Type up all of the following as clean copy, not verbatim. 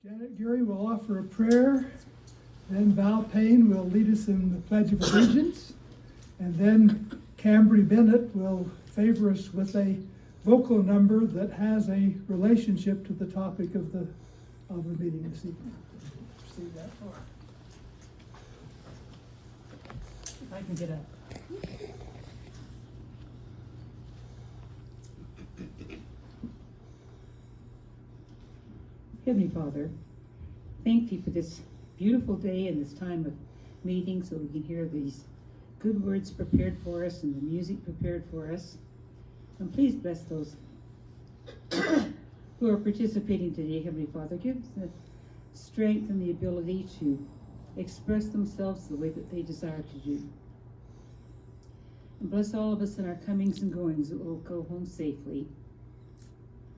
Janet Geary will offer a prayer, then Val Payne will lead us in the Pledge of Allegiance, and then Cambry Bennett will favor us with a vocal number that has a relationship to the topic of the meeting this evening. Proceed that far. If I can get up. Heavenly Father, thank you for this beautiful day and this time of meeting so we can hear these good words prepared for us and the music prepared for us. And please bless those who are participating today, Heavenly Father. Give them the strength and the ability to express themselves the way that they desire to do. And bless all of us in our comings and goings that we'll go home safely.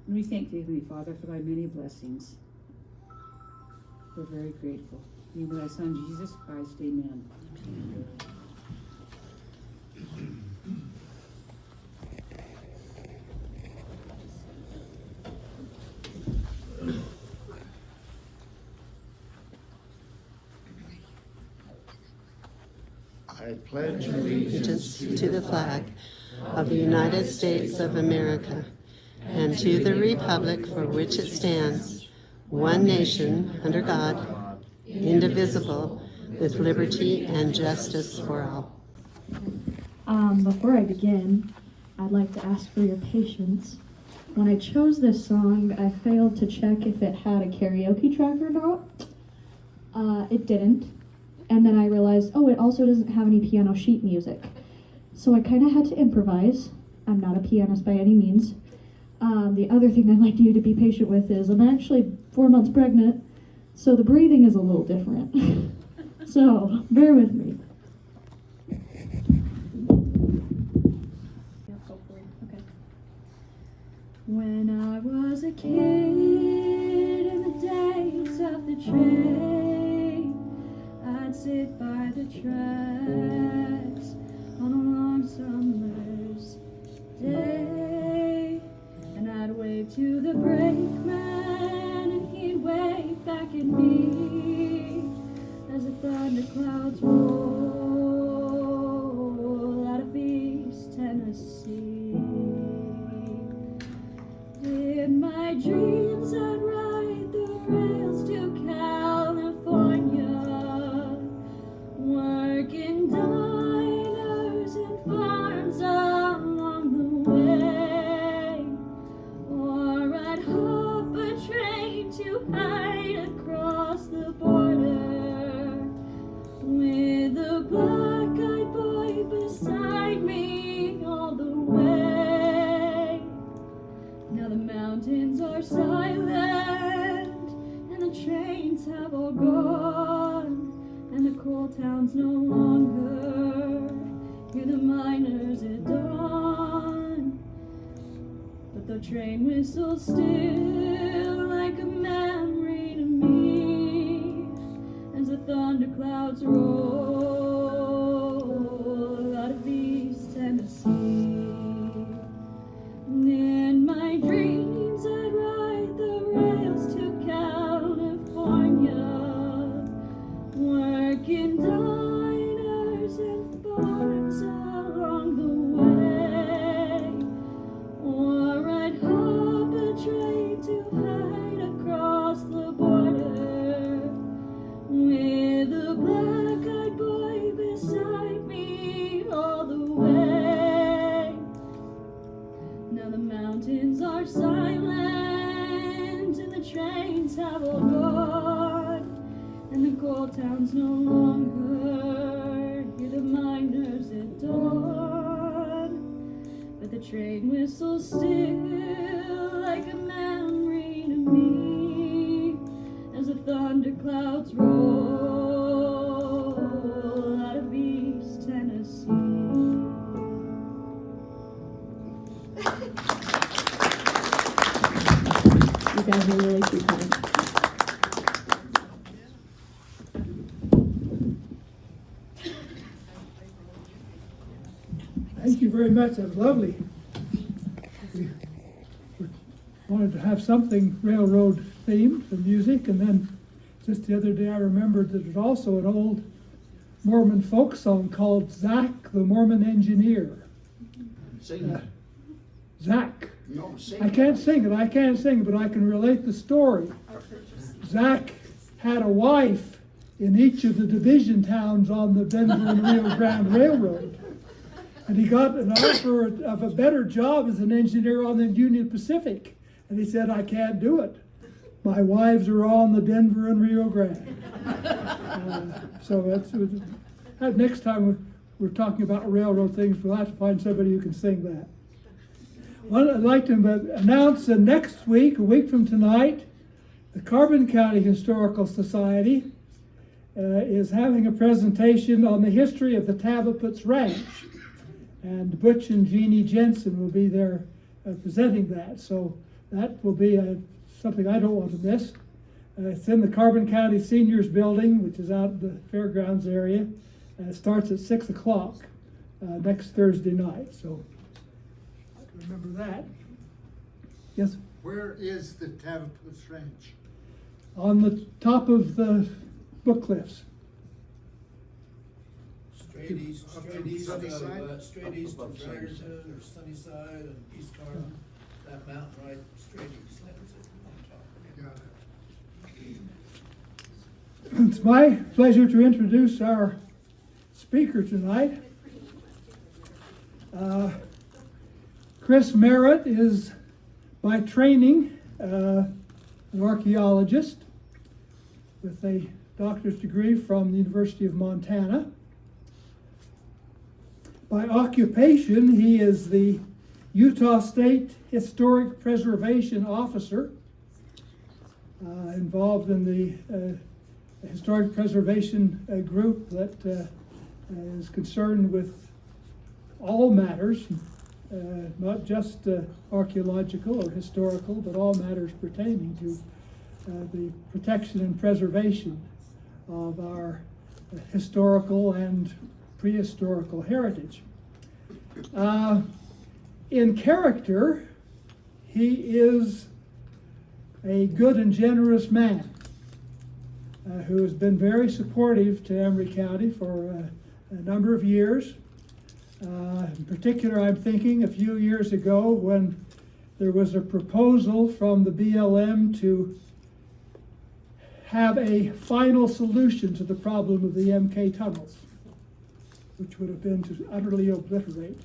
And we thank you, Heavenly Father, for thy many blessings. We're very grateful. In the name of thy Son, Jesus Christ, amen. I pledge allegiance to the flag of the United States of America and to the republic for which it stands, one nation, under God, indivisible, with liberty and justice for all. Before I begin, I'd like to ask for your patience. When I chose this song, I failed to check if it had a karaoke track or not. It didn't. And then I realized, oh, it also doesn't have any piano sheet music. So I kind of had to improvise. I'm not a pianist by any means. The other thing I'd like you to be patient with is I'm actually 4 months pregnant, so the breathing is a little different. So bear with me. Okay. When I was a kid in the days of the train, I'd sit by the tracks on a long summer's day, and I'd wave to the brakeman and he'd wave back at me as the thunderclouds roll out of East Tennessee. In my dreams I'd ride the rails to California, working diners and farms along the way, or I'd hop a train to hide across the border with a black-eyed boy beside me all the way. Now the mountains are silent and the trains have all gone, and the coal towns no longer hear the miners at dawn. But the train whistles still like a memory to me as the thunderclouds roll out of East Tennessee. And in my dreams I'd ride the rails to California, working diners and farms along the way, or I'd hop a train to hide across the border with a black-eyed boy beside me all the way. Now the mountains are silent and the trains have all gone, and the coal towns no longer hear the miners at dawn. But the train whistles still like a memory to me as the thunderclouds roll out of East Tennessee. You guys are really too kind. Thank you very much. That was lovely. We wanted to have something railroad theme for music. And then just the other day I remembered that there's also an old Mormon folk song called Zach the Mormon Engineer. Sing it. Zach. No, sing I can't sing it, but I can relate the story. Zach had a wife in each of the division towns on the Denver and Rio Grande Railroad. And he got an offer of a better job as an engineer on the Union Pacific. And he said, I can't do it. My wives are on the Denver and Rio Grande. So that's next time we're talking about railroad things, we'll have to find somebody who can sing that. Well, I'd like to announce next week, a week from tonight, the Carbon County Historical Society is having a presentation on the history of the Tavaputs Ranch. And Butch and Jeannie Jensen will be there presenting that. So that will be something I don't want to miss. It's in the Carbon County Seniors Building, which is out in the fairgrounds area. It starts at 6 o'clock next Thursday night. So remember that. Yes? Where is the Tavaputs Ranch? On the top of the Book Cliffs. Straight east of Sunnyside? straight east of Fredericton or Sunnyside and East Carbon, that mountain right straight east, that's it, on top. Got it. It's my pleasure to introduce our speaker tonight. Chris Merritt is by training an archaeologist with a doctor's degree from the University of Montana. By occupation, he is the Utah State Historic Preservation Officer, involved in the historic preservation group that is concerned with all matters, not just archaeological or historical, but all matters pertaining to the protection and preservation of our historical and prehistorical heritage. In character, he is a good and generous man who has been very supportive to Emery County for a number of years. In particular, I'm thinking a few years ago when there was a proposal from the BLM to have a final solution to the problem of the MK tunnels, which would have been to utterly obliterate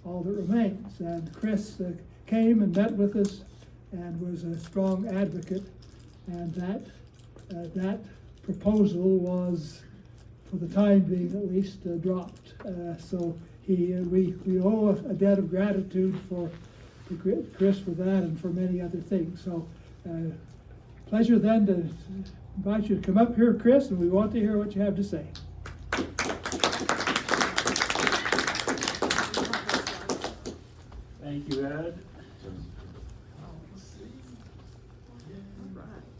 all that remains. And Chris came and met with us and was a strong advocate, and that proposal was, for the time being at least, dropped. So we owe a debt of gratitude to Chris for that and for many other things. So pleasure then to invite you to come up here, Chris, and we want to hear what you have to say. Thank you, Ed.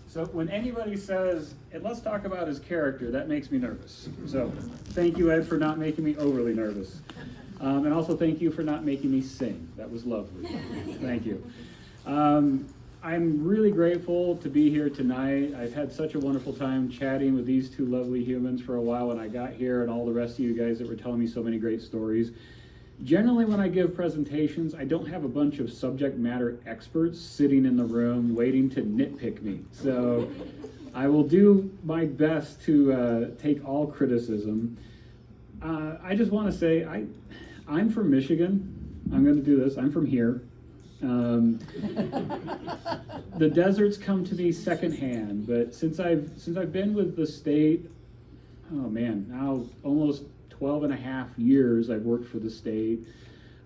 So when anybody says, and let's talk about his character, that makes me nervous. So thank you, Ed, for not making me overly nervous. And also thank you for not making me sing. That was lovely. Thank you. I'm really grateful to be here tonight. I've had such a wonderful time chatting with these two lovely humans for a while when I got here, and all the rest of you guys that were telling me so many great stories. Generally, when I give presentations, I don't have a bunch of subject matter experts sitting in the room waiting to nitpick me. So I will do my best to take all criticism. I just want to say I'm from Michigan. I'm going to do this. I'm from here. The deserts come to me secondhand, but since I've been with the state, oh man, now almost 12 and a half years I've worked for the state.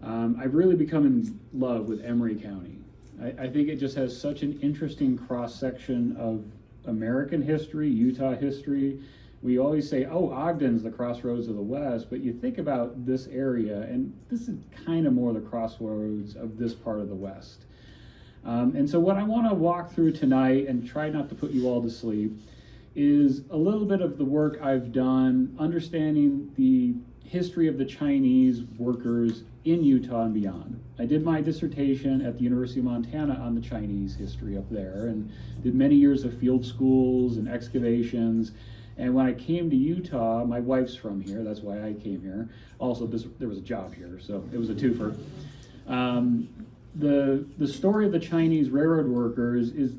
I've really become in love with Emery County. I think it just has such an interesting cross-section of American history, Utah history. We always say, oh, Ogden's the crossroads of the West, but you think about this area, and this is kind of more the crossroads of this part of the West. And so what I want to walk through tonight, and try not to put you all to sleep, is a little bit of the work I've done understanding the history of the Chinese workers in Utah and beyond. I did my dissertation at the University of Montana on the Chinese history up there, and did many years of field schools and excavations. And when I came to Utah, my wife's from here, that's why I came here. Also, there was a job here, so it was a twofer. The story of the Chinese railroad workers is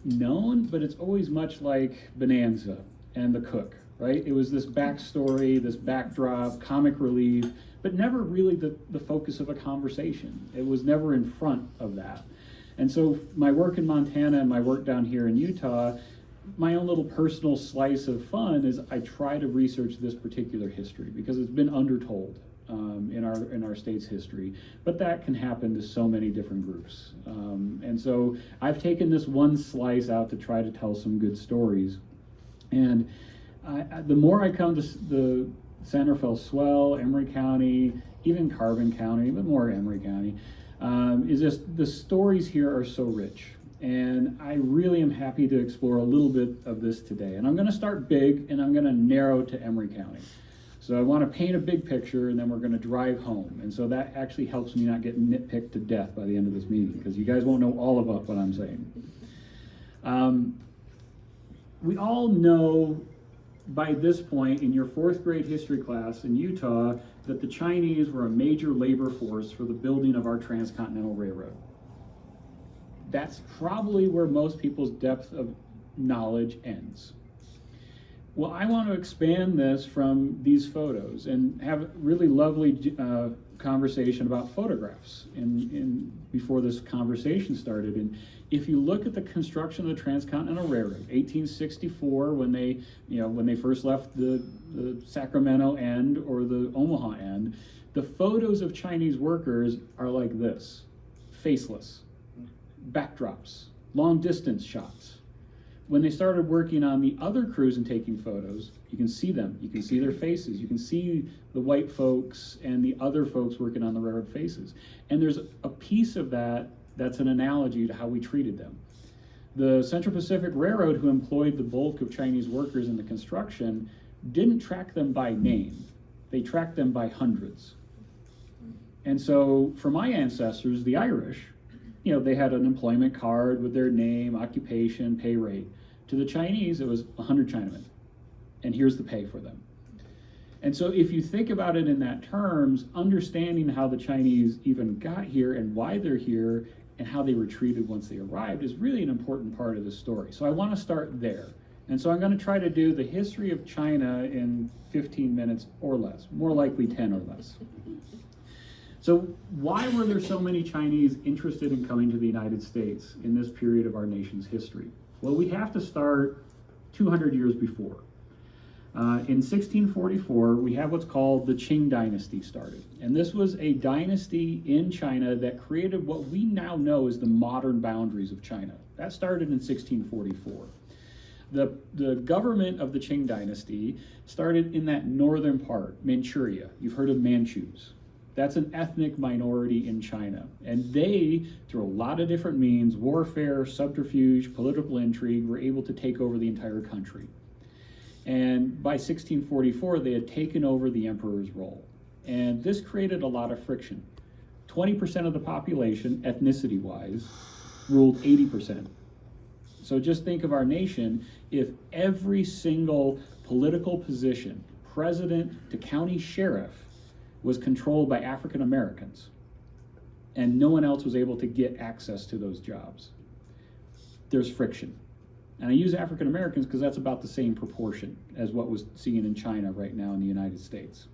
known, but it's always much like Bonanza and The Cook, right? It was this backstory, this backdrop, comic relief, but never really the focus of a conversation. It was never in front of that. And so my work in Montana and my work down here in Utah, my own little personal slice of fun is I try to research this particular history because it's been undertold in our state's history, but that can happen to so many different groups. And so I've taken this one slice out to try to tell some good stories. And the more I come to the San Rafael Swell, Emery County, even Carbon County, but more Emery County, is just the stories here are so rich. And I really am happy to explore a little bit of this today. And I'm going to start big, and I'm going to narrow to Emery County. So I want to paint a big picture, and then we're going to drive home. And so that actually helps me not get nitpicked to death by the end of this meeting, because you guys won't know all about what I'm saying. We all know by this point in your 4th grade history class in Utah that the Chinese were a major labor force for the building of our Transcontinental Railroad. That's probably where most people's depth of knowledge ends. Well, I want to expand this from these photos and have a really lovely conversation about photographs before this conversation started. And if you look at the construction of the Transcontinental Railroad, 1864, when they first left the Sacramento end or the Omaha end, the photos of Chinese workers are like this: faceless, backdrops, long distance shots. When they started working on the other crews and taking photos, you can see them, you can see their faces, you can see the white folks and the other folks working on the railroad faces. And there's a piece of that that's an analogy to how we treated them. The Central Pacific Railroad, who employed the bulk of Chinese workers in the construction, didn't track them by name. They tracked them by hundreds. And so for my ancestors, the Irish, they had an employment card with their name, occupation, pay rate. To the Chinese, it was 100 Chinamen, and here's the pay for them. And so if you think about it in that terms, understanding how the Chinese even got here and why they're here and how they were treated once they arrived is really an important part of the story. So I want to start there. And so I'm going to try to do the history of China in 15 minutes or less, more likely 10 or less. So why were there so many Chinese interested in coming to the United States in this period of our nation's history? Well, we have to start 200 years before. In 1644, we have what's called the Qing dynasty started. And this was a dynasty in China that created what we now know as the modern boundaries of China. That started in 1644. The government of the Qing dynasty started in that northern part, Manchuria. You've heard of Manchus. That's an ethnic minority in China. And they, through a lot of different means, warfare, subterfuge, political intrigue, were able to take over the entire country. And by 1644, they had taken over the emperor's role. And this created a lot of friction. 20% of the population, ethnicity-wise, ruled 80%. So just think of our nation, if every single political position, president to county sheriff, was controlled by African Americans, and no one else was able to get access to those jobs. There's friction. And I use African Americans because that's about the same proportion as what was seen in China right now in the United States.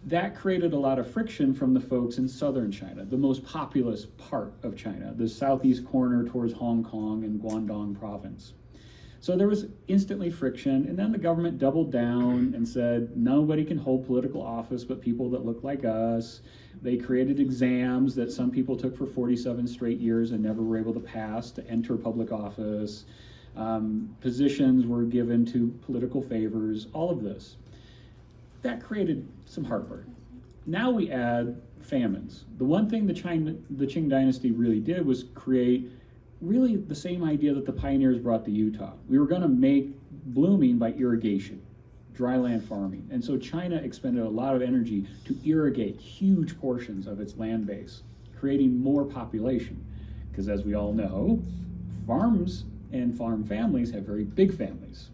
That created a lot of friction from the folks in southern China, the most populous part of China, the southeast corner towards Hong Kong and Guangdong province. So there was instantly friction, and then the government doubled down and said, nobody can hold political office but people that look like us. They created exams that some people took for 47 straight years and never were able to pass to enter public office. Positions were given to political favors, all of this. That created some heartburn. Now we add famines. The one thing the Qing dynasty really did was create really the same idea that the pioneers brought to Utah. We were going to make blooming by irrigation. dryland farming. And so China expended a lot of energy to irrigate huge portions of its land base, creating more population. Because as we all know, farms and farm families have very big families.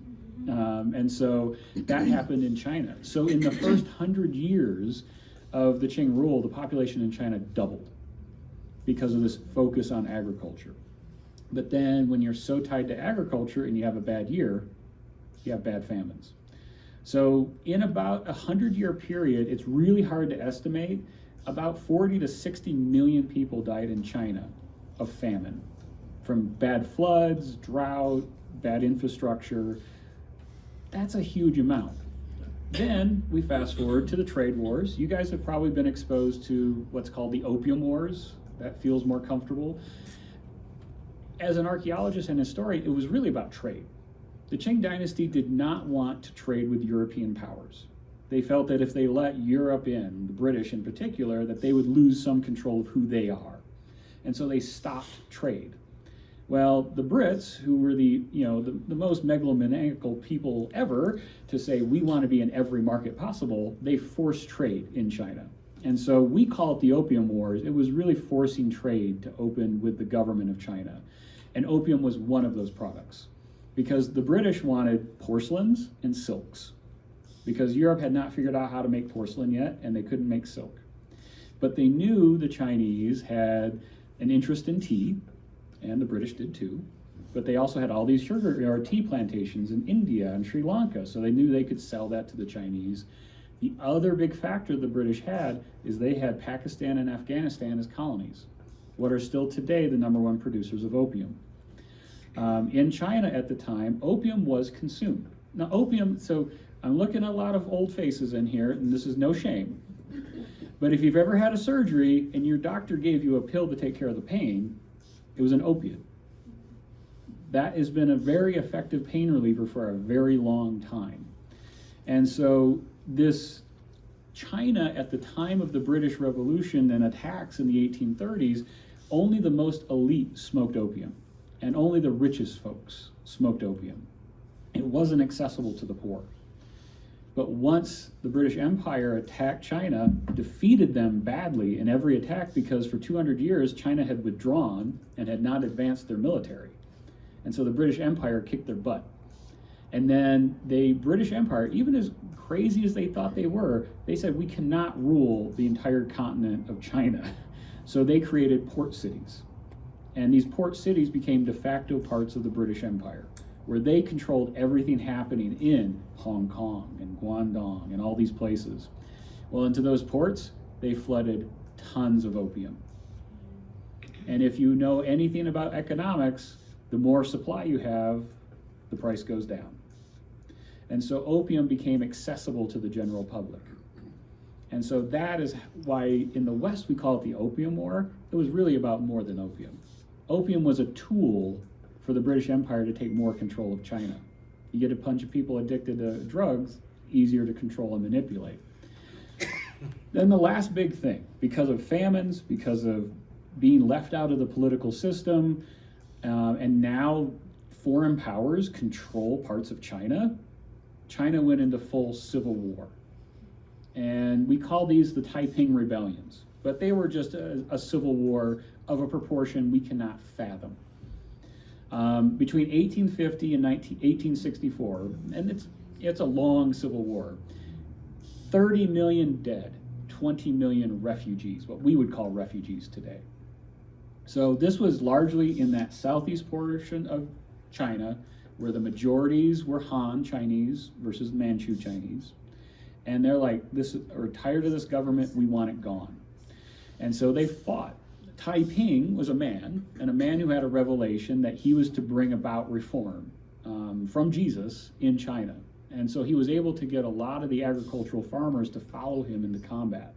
And so that happened in China. So in the first 100 years of the Qing rule, the population in China doubled because of this focus on agriculture. But then when you're so tied to agriculture and you have a bad year, you have bad famines. So in about a 100-year period, it's really hard to estimate, about 40 to 60 million people died in China of famine, from bad floods, drought, bad infrastructure. That's a huge amount. Then we fast forward to the trade wars. You guys have probably been exposed to what's called the Opium Wars. That feels more comfortable. As an archaeologist and historian, it was really about trade. The Qing dynasty did not want to trade with European powers. They felt that if they let Europe in, the British in particular, that they would lose some control of who they are. And so they stopped trade. Well, the Brits, who were the most megalomaniacal people ever to say we want to be in every market possible, they forced trade in China. And so we call it the Opium Wars. It was really forcing trade to open with the government of China. And opium was one of those products, because the British wanted porcelains and silks, because Europe had not figured out how to make porcelain yet, and they couldn't make silk. But they knew the Chinese had an interest in tea, and the British did too. But they also had all these sugar or tea plantations in India and Sri Lanka, so they knew they could sell that to the Chinese. The other big factor the British had is they had Pakistan and Afghanistan as colonies, what are still today the #1 producers of opium. In China at the time, opium was consumed. Now opium, so I'm looking at a lot of old faces in here, and this is no shame. But if you've ever had a surgery and your doctor gave you a pill to take care of the pain, it was an opiate. That has been a very effective pain reliever for a very long time. And so this China at the time of the British Revolution and attacks in the 1830s, only the most elite smoked opium, and only the richest folks smoked opium. It wasn't accessible to the poor. But once the British Empire attacked China, defeated them badly in every attack, because for 200 years China had withdrawn and had not advanced their military. And so the British Empire kicked their butt. And then the British Empire, even as crazy as they thought they were, they said we cannot rule the entire continent of China. So they created port cities. And these port cities became de facto parts of the British Empire, where they controlled everything happening in Hong Kong and Guangdong and all these places. Well, into those ports, they flooded tons of opium. And if you know anything about economics, the more supply you have, the price goes down. And so opium became accessible to the general public. And so that is why in the West we call it the Opium War. It was really about more than opium. Opium was a tool for the British Empire to take more control of China. You get a bunch of people addicted to drugs, easier to control and manipulate. Then the last big thing, because of famines, because of being left out of the political system, and now foreign powers control parts of China, China went into full civil war. And we call these the Taiping rebellions, but they were just a civil war of a proportion we cannot fathom. Between 1850 and 1864, and it's a long civil war, 30 million dead, 20 million refugees, what we would call refugees today. So this was largely in that southeast portion of China, where the majorities were Han Chinese versus Manchu Chinese. And they're like, we're tired of this government, we want it gone. And so they fought. Taiping was a man, and a man who had a revelation that he was to bring about reform from Jesus in China. And so he was able to get a lot of the agricultural farmers to follow him into combat.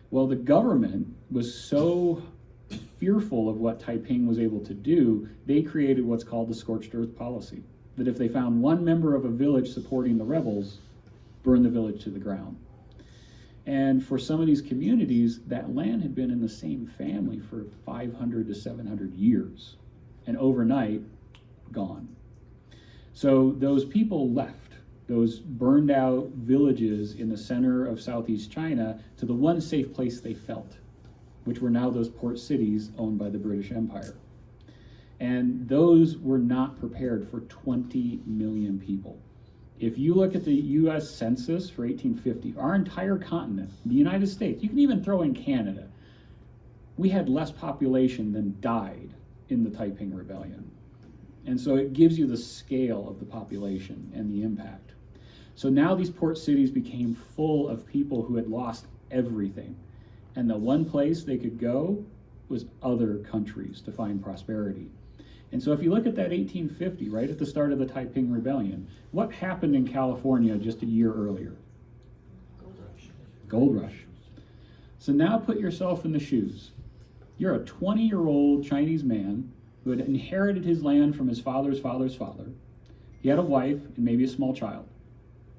Well, the government was so fearful of what Taiping was able to do, they created what's called the scorched earth policy, that if they found one member of a village supporting the rebels, burn the village to the ground. And for some of these communities, that land had been in the same family for 500 to 700 years, and overnight, gone. So those people left, those burned out villages in the center of Southeast China to the one safe place they felt, which were now those port cities owned by the British Empire. And those were not prepared for 20 million people. If you look at the US Census for 1850, our entire continent, the United States, you can even throw in Canada, we had less population than died in the Taiping Rebellion. And so it gives you the scale of the population and the impact. So now these port cities became full of people who had lost everything. And the one place they could go was other countries to find prosperity. And so if you look at that 1850, right at the start of the Taiping Rebellion, what happened in California just a year earlier? Gold rush. So now put yourself in the shoes. You're a 20-year-old Chinese man who had inherited his land from his father's father's father. He had a wife and maybe a small child.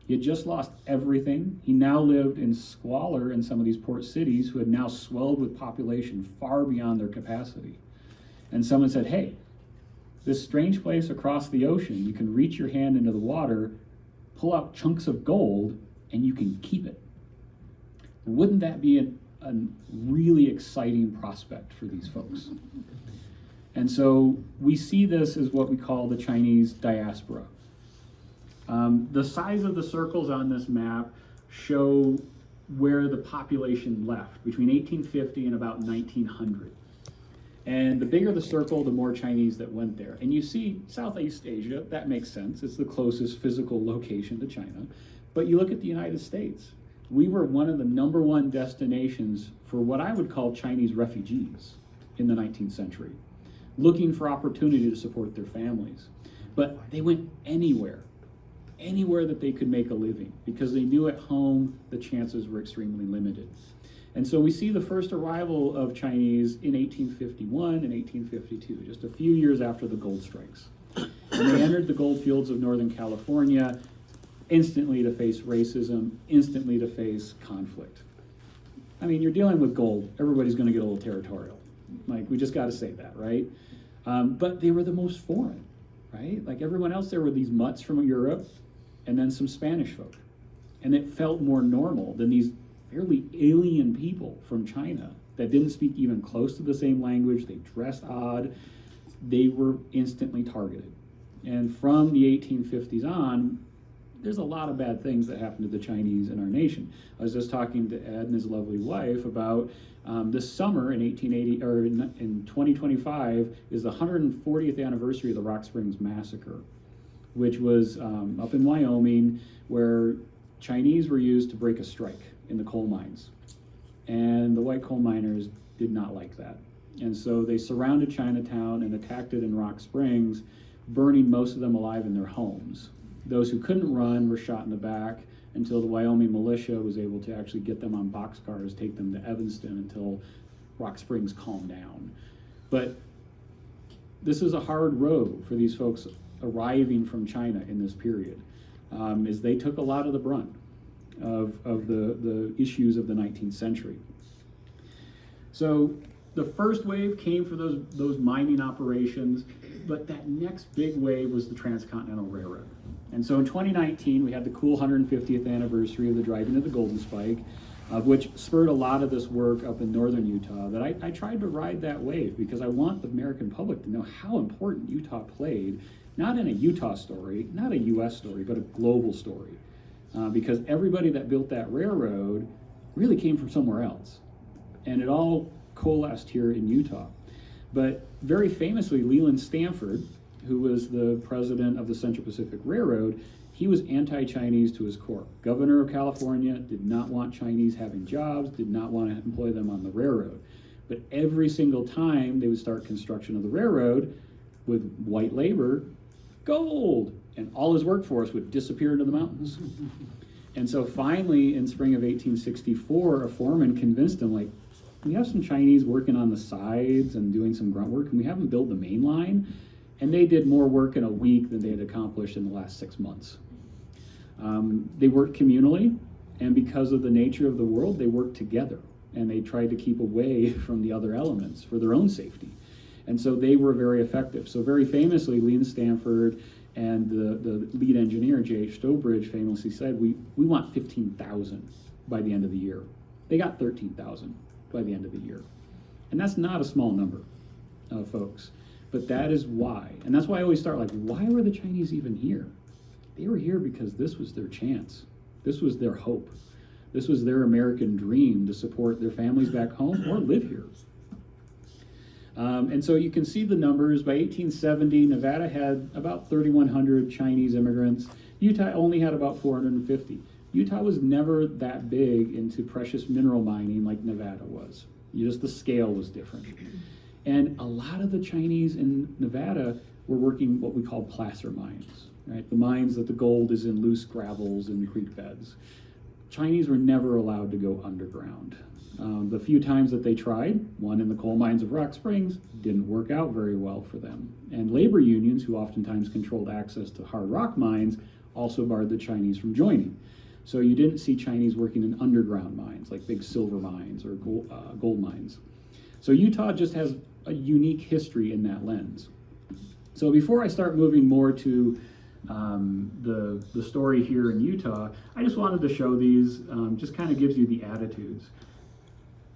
He had just lost everything. He now lived in squalor in some of these port cities who had now swelled with population far beyond their capacity. And someone said, hey, this strange place across the ocean, you can reach your hand into the water, pull out chunks of gold, and you can keep it. Wouldn't that be a really exciting prospect for these folks? And so we see this as what we call the Chinese diaspora. The size of the circles on this map show where the population left between 1850 and about 1900. And the bigger the circle, the more Chinese that went there. And you see Southeast Asia, that makes sense. It's the closest physical location to China. But you look at the United States. We were one of the #1 destinations for what I would call Chinese refugees in the 19th century, looking for opportunity to support their families. But they went anywhere that they could make a living, because they knew at home the chances were extremely limited. And so we see the first arrival of Chinese in 1851 and 1852, just a few years after the gold strikes. And they entered the gold fields of Northern California, instantly to face racism, instantly to face conflict. I mean, you're dealing with gold, everybody's gonna get a little territorial. Like, we just gotta say that, right? But they were the most foreign, right? Like everyone else, there were these mutts from Europe and then some Spanish folk. And it felt more normal than these fairly alien people from China that didn't speak even close to the same language, they dressed odd, they were instantly targeted. And from the 1850s on, there's a lot of bad things that happened to the Chinese in our nation. I was just talking to Ed and his lovely wife about this summer in 2025 is the 140th anniversary of the Rock Springs Massacre, which was up in Wyoming, where Chinese were used to break a strike in the coal mines. And the white coal miners did not like that. And so they surrounded Chinatown and attacked it in Rock Springs, burning most of them alive in their homes. Those who couldn't run were shot in the back until the Wyoming militia was able to actually get them on boxcars, take them to Evanston until Rock Springs calmed down. But this is a hard road for these folks arriving from China in this period, as they took a lot of the brunt of the issues of the 19th century. So the first wave came for those mining operations, but that next big wave was the Transcontinental Railroad. And so in 2019, we had the cool 150th anniversary of the driving of the Golden Spike, which spurred a lot of this work up in northern Utah, that I tried to ride that wave because I want the American public to know how important Utah played, not in a Utah story, not a US story, but a global story. Because everybody that built that railroad really came from somewhere else. And it all coalesced here in Utah. But very famously, Leland Stanford, who was the president of the Central Pacific Railroad, he was anti-Chinese to his core. Governor of California did not want Chinese having jobs, did not want to employ them on the railroad. But every single time they would start construction of the railroad with white labor, gold, and all his workforce would disappear into the mountains. And so finally, in spring of 1864, a foreman convinced him, like, we have some Chinese working on the sides and doing some grunt work, and we have them build the main line. And they did more work in a week than they had accomplished in the last 6 months. They worked communally, and because of the nature of the world, they worked together. And they tried to keep away from the other elements for their own safety. And so they were very effective. So very famously, Leland Stanford And the lead engineer, J.H. Stowbridge, famously said, we want 15,000 by the end of the year. They got 13,000 by the end of the year. And that's not a small number of folks. But that is why. And that's why I always start like, why were the Chinese even here? They were here because this was their chance. This was their hope. This was their American dream to support their families back home or live here. And so you can see the numbers. By 1870, Nevada had about 3,100 Chinese immigrants. Utah only had about 450. Utah was never that big into precious mineral mining like Nevada was. Just the scale was different. And a lot of the Chinese in Nevada were working what we call placer mines, right? The mines that the gold is in loose gravels in the creek beds. Chinese were never allowed to go underground. The few times that they tried, one in the coal mines of Rock Springs, didn't work out very well for them. And labor unions, who oftentimes controlled access to hard rock mines, also barred the Chinese from joining. So you didn't see Chinese working in underground mines, like big silver mines or gold mines. So Utah just has a unique history in that lens. So before I start moving more to the story here in Utah, I just wanted to show these, just kind of gives you the attitudes.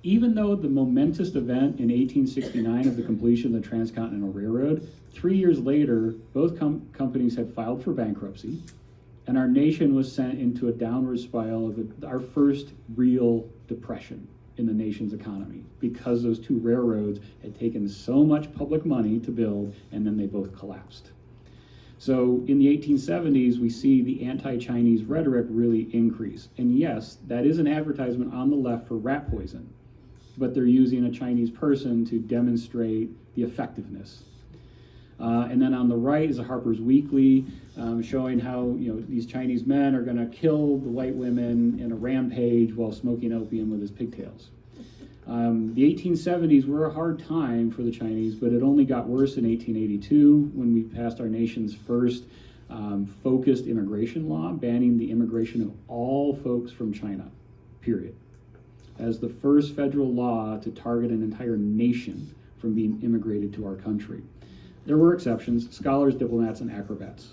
Even though the momentous event in 1869 of the completion of the Transcontinental Railroad, 3 years later, both companies had filed for bankruptcy, and our nation was sent into a downward spiral of our first real depression in the nation's economy, because those two railroads had taken so much public money to build, and then they both collapsed. So in the 1870s, we see the anti-Chinese rhetoric really increase. And yes, that is an advertisement on the left for rat poison, but they're using a Chinese person to demonstrate the effectiveness. And then on the right is a Harper's Weekly showing how these Chinese men are going to kill the white women in a rampage while smoking opium with his pigtails. The 1870s were a hard time for the Chinese, but it only got worse in 1882 when we passed our nation's first focused immigration law, banning the immigration of all folks from China, period, as the first federal law to target an entire nation from being immigrated to our country. There were exceptions. Scholars, diplomats, and acrobats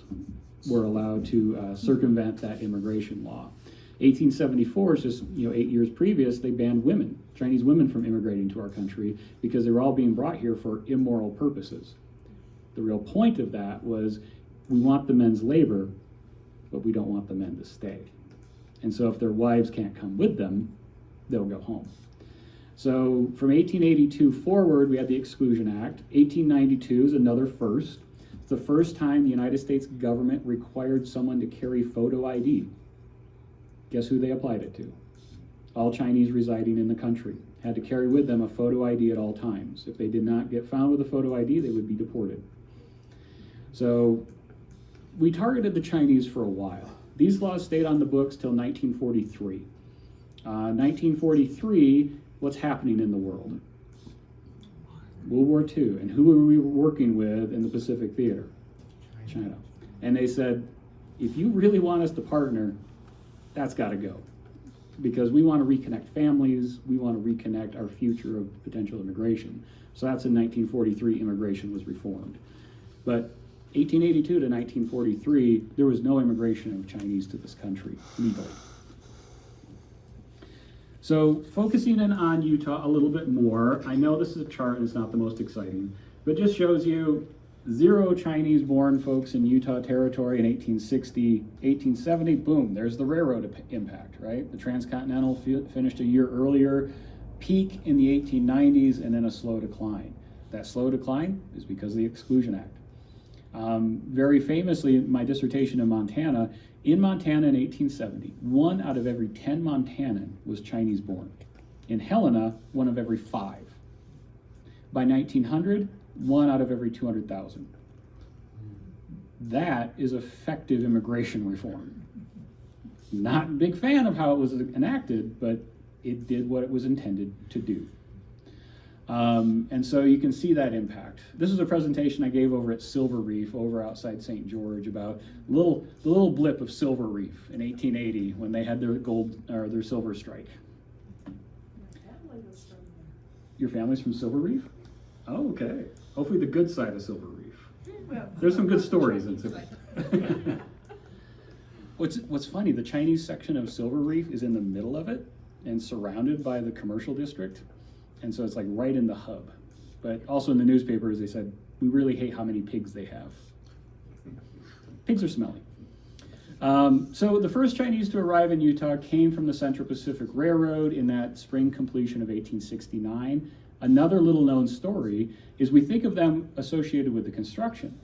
were allowed to circumvent that immigration law. 1874 is just 8 years previous, they banned women, Chinese women, from immigrating to our country because they were all being brought here for immoral purposes. The real point of that was, we want the men's labor, but we don't want the men to stay. And so if their wives can't come with them, they'll go home. So from 1882 forward, we had the Exclusion Act. 1892 is another first. It's the first time the United States government required someone to carry photo ID. Guess who they applied it to? All Chinese residing in the country had to carry with them a photo ID at all times. If they did not get found with a photo ID, they would be deported. So we targeted the Chinese for a while. These laws stayed on the books till 1943. 1943, what's happening in the world? World War II. And who were we working with in the Pacific Theater? China. And they said, if you really want us to partner, that's got to go. Because we want to reconnect families, we want to reconnect our future of potential immigration. So that's in 1943, immigration was reformed. But 1882 to 1943, there was no immigration of Chinese to this country legally. So focusing in on Utah a little bit more, I know this is a chart and it's not the most exciting, but just shows you 0 Chinese-born folks in Utah Territory in 1860, 1870, boom, there's the railroad impact, right? The Transcontinental finished a year earlier, peak in the 1890s, and then a slow decline. That slow decline is because of the Exclusion Act. Very famously, my dissertation in Montana in 1870, 1 out of every 10 Montanan was Chinese-born. In Helena, 1 of every 5. By 1900, 1 out of every 200,000. That is effective immigration reform. Not a big fan of how it was enacted, but it did what it was intended to do. And so you can see that impact. This is a presentation I gave over at Silver Reef, over outside St. George, about the little blip of Silver Reef in 1880 when they had their gold or their silver strike. Your family's from Silver Reef? Oh, okay. Hopefully the good side of Silver Reef. There's some good stories in Silver Reef. What's funny, the Chinese section of Silver Reef is in the middle of it and surrounded by the commercial district. And so it's like right in the hub. But also in the newspapers, they said, we really hate how many pigs they have. Pigs are smelly. So the first Chinese to arrive in Utah came from the Central Pacific Railroad in that spring completion of 1869. Another little known story is we think of them associated with the construction,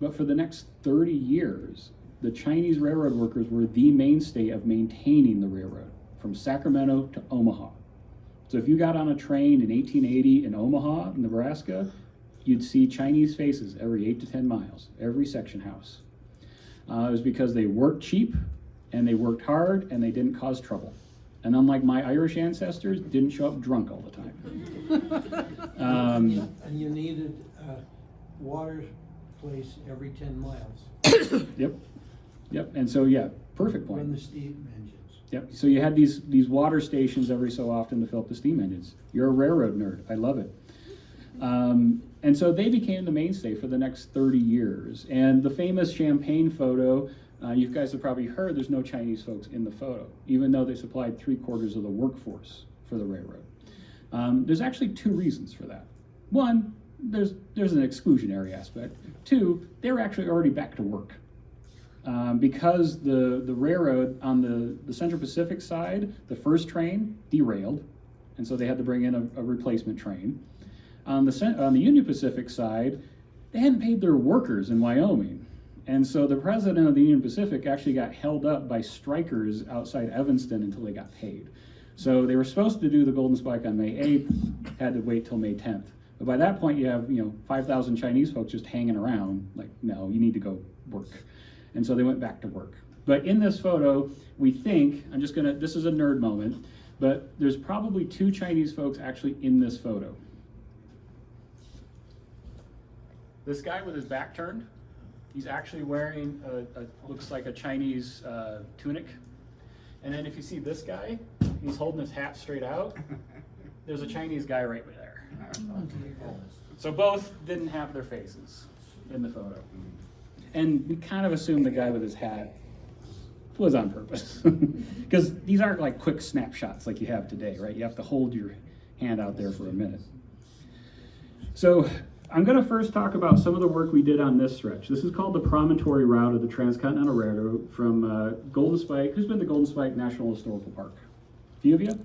but for the next 30 years, the Chinese railroad workers were the mainstay of maintaining the railroad from Sacramento to Omaha. So if you got on a train in 1880 in Omaha, Nebraska, you'd see Chinese faces every 8 to 10 miles, every section house. It was because they worked cheap and they worked hard and they didn't cause trouble. And unlike my Irish ancestors, didn't show up drunk all the time. And you needed a water place every 10 miles. Yep, and so yeah, perfect point. Run the steam engines. Yep, so you had these water stations every so often to fill up the steam engines. You're a railroad nerd, I love it. And so they became the mainstay for the next 30 years. And the famous champagne photo, you guys have probably heard there's no Chinese folks in the photo, even though they supplied 3/4 of the workforce for the railroad. There's actually two reasons for that. One, there's an exclusionary aspect. Two, they were actually already back to work. Because the railroad on the Central Pacific side, the first train derailed, and so they had to bring in a replacement train. On the Union Pacific side, they hadn't paid their workers in Wyoming. And so the president of the Union Pacific actually got held up by strikers outside Evanston until they got paid. So they were supposed to do the Golden Spike on May 8th, had to wait till May 10th. But by that point, you have 5,000 Chinese folks just hanging around, like, no, you need to go work. And so they went back to work. But in this photo, we think, this is a nerd moment, but there's probably 2 Chinese folks actually in this photo. This guy with his back turned, he's actually wearing looks like a Chinese tunic. And then if you see this guy, he's holding his hat straight out. There's a Chinese guy right there. So both didn't have their faces in the photo. And we kind of assume the guy with his hat was on purpose. Because these aren't like quick snapshots like you have today, right? You have to hold your hand out there for a minute. So I'm going to first talk about some of the work we did on this stretch. This is called the Promontory Route of the Transcontinental Railroad from Golden Spike. Who's been to Golden Spike National Historical Park? A few of you?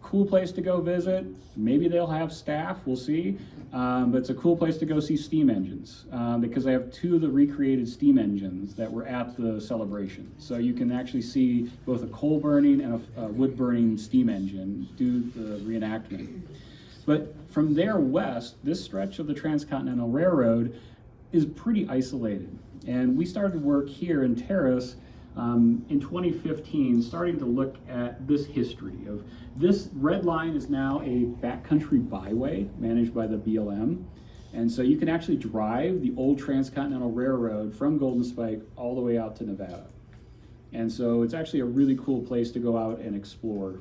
Cool place to go visit. Maybe they'll have staff, we'll see. But it's a cool place to go see steam engines because they have 2 of the recreated steam engines that were at the celebration. So you can actually see both a coal burning and a wood burning steam engine do the reenactment. But from there west, this stretch of the Transcontinental Railroad is pretty isolated. And we started work here in Terrace in 2015, starting to look at this history of this red line is now a backcountry byway managed by the BLM. And so you can actually drive the old Transcontinental Railroad from Golden Spike all the way out to Nevada. And so it's actually a really cool place to go out and explore.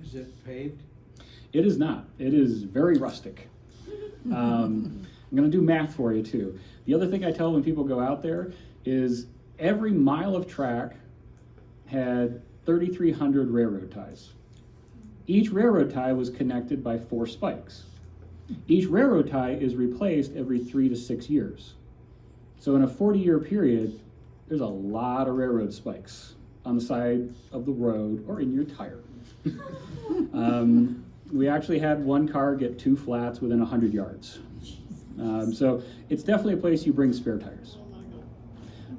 Is it paved? It is not. It is very rustic. I'm going to do math for you too. The other thing I tell when people go out there is every mile of track had 3,300 railroad ties. Each railroad tie was connected by 4 spikes. Each railroad tie is replaced every 3 to 6 years. So in a 40-year period, there's a lot of railroad spikes on the side of the road or in your tire. We actually had one car get 2 flats within 100 yards. So it's definitely a place you bring spare tires.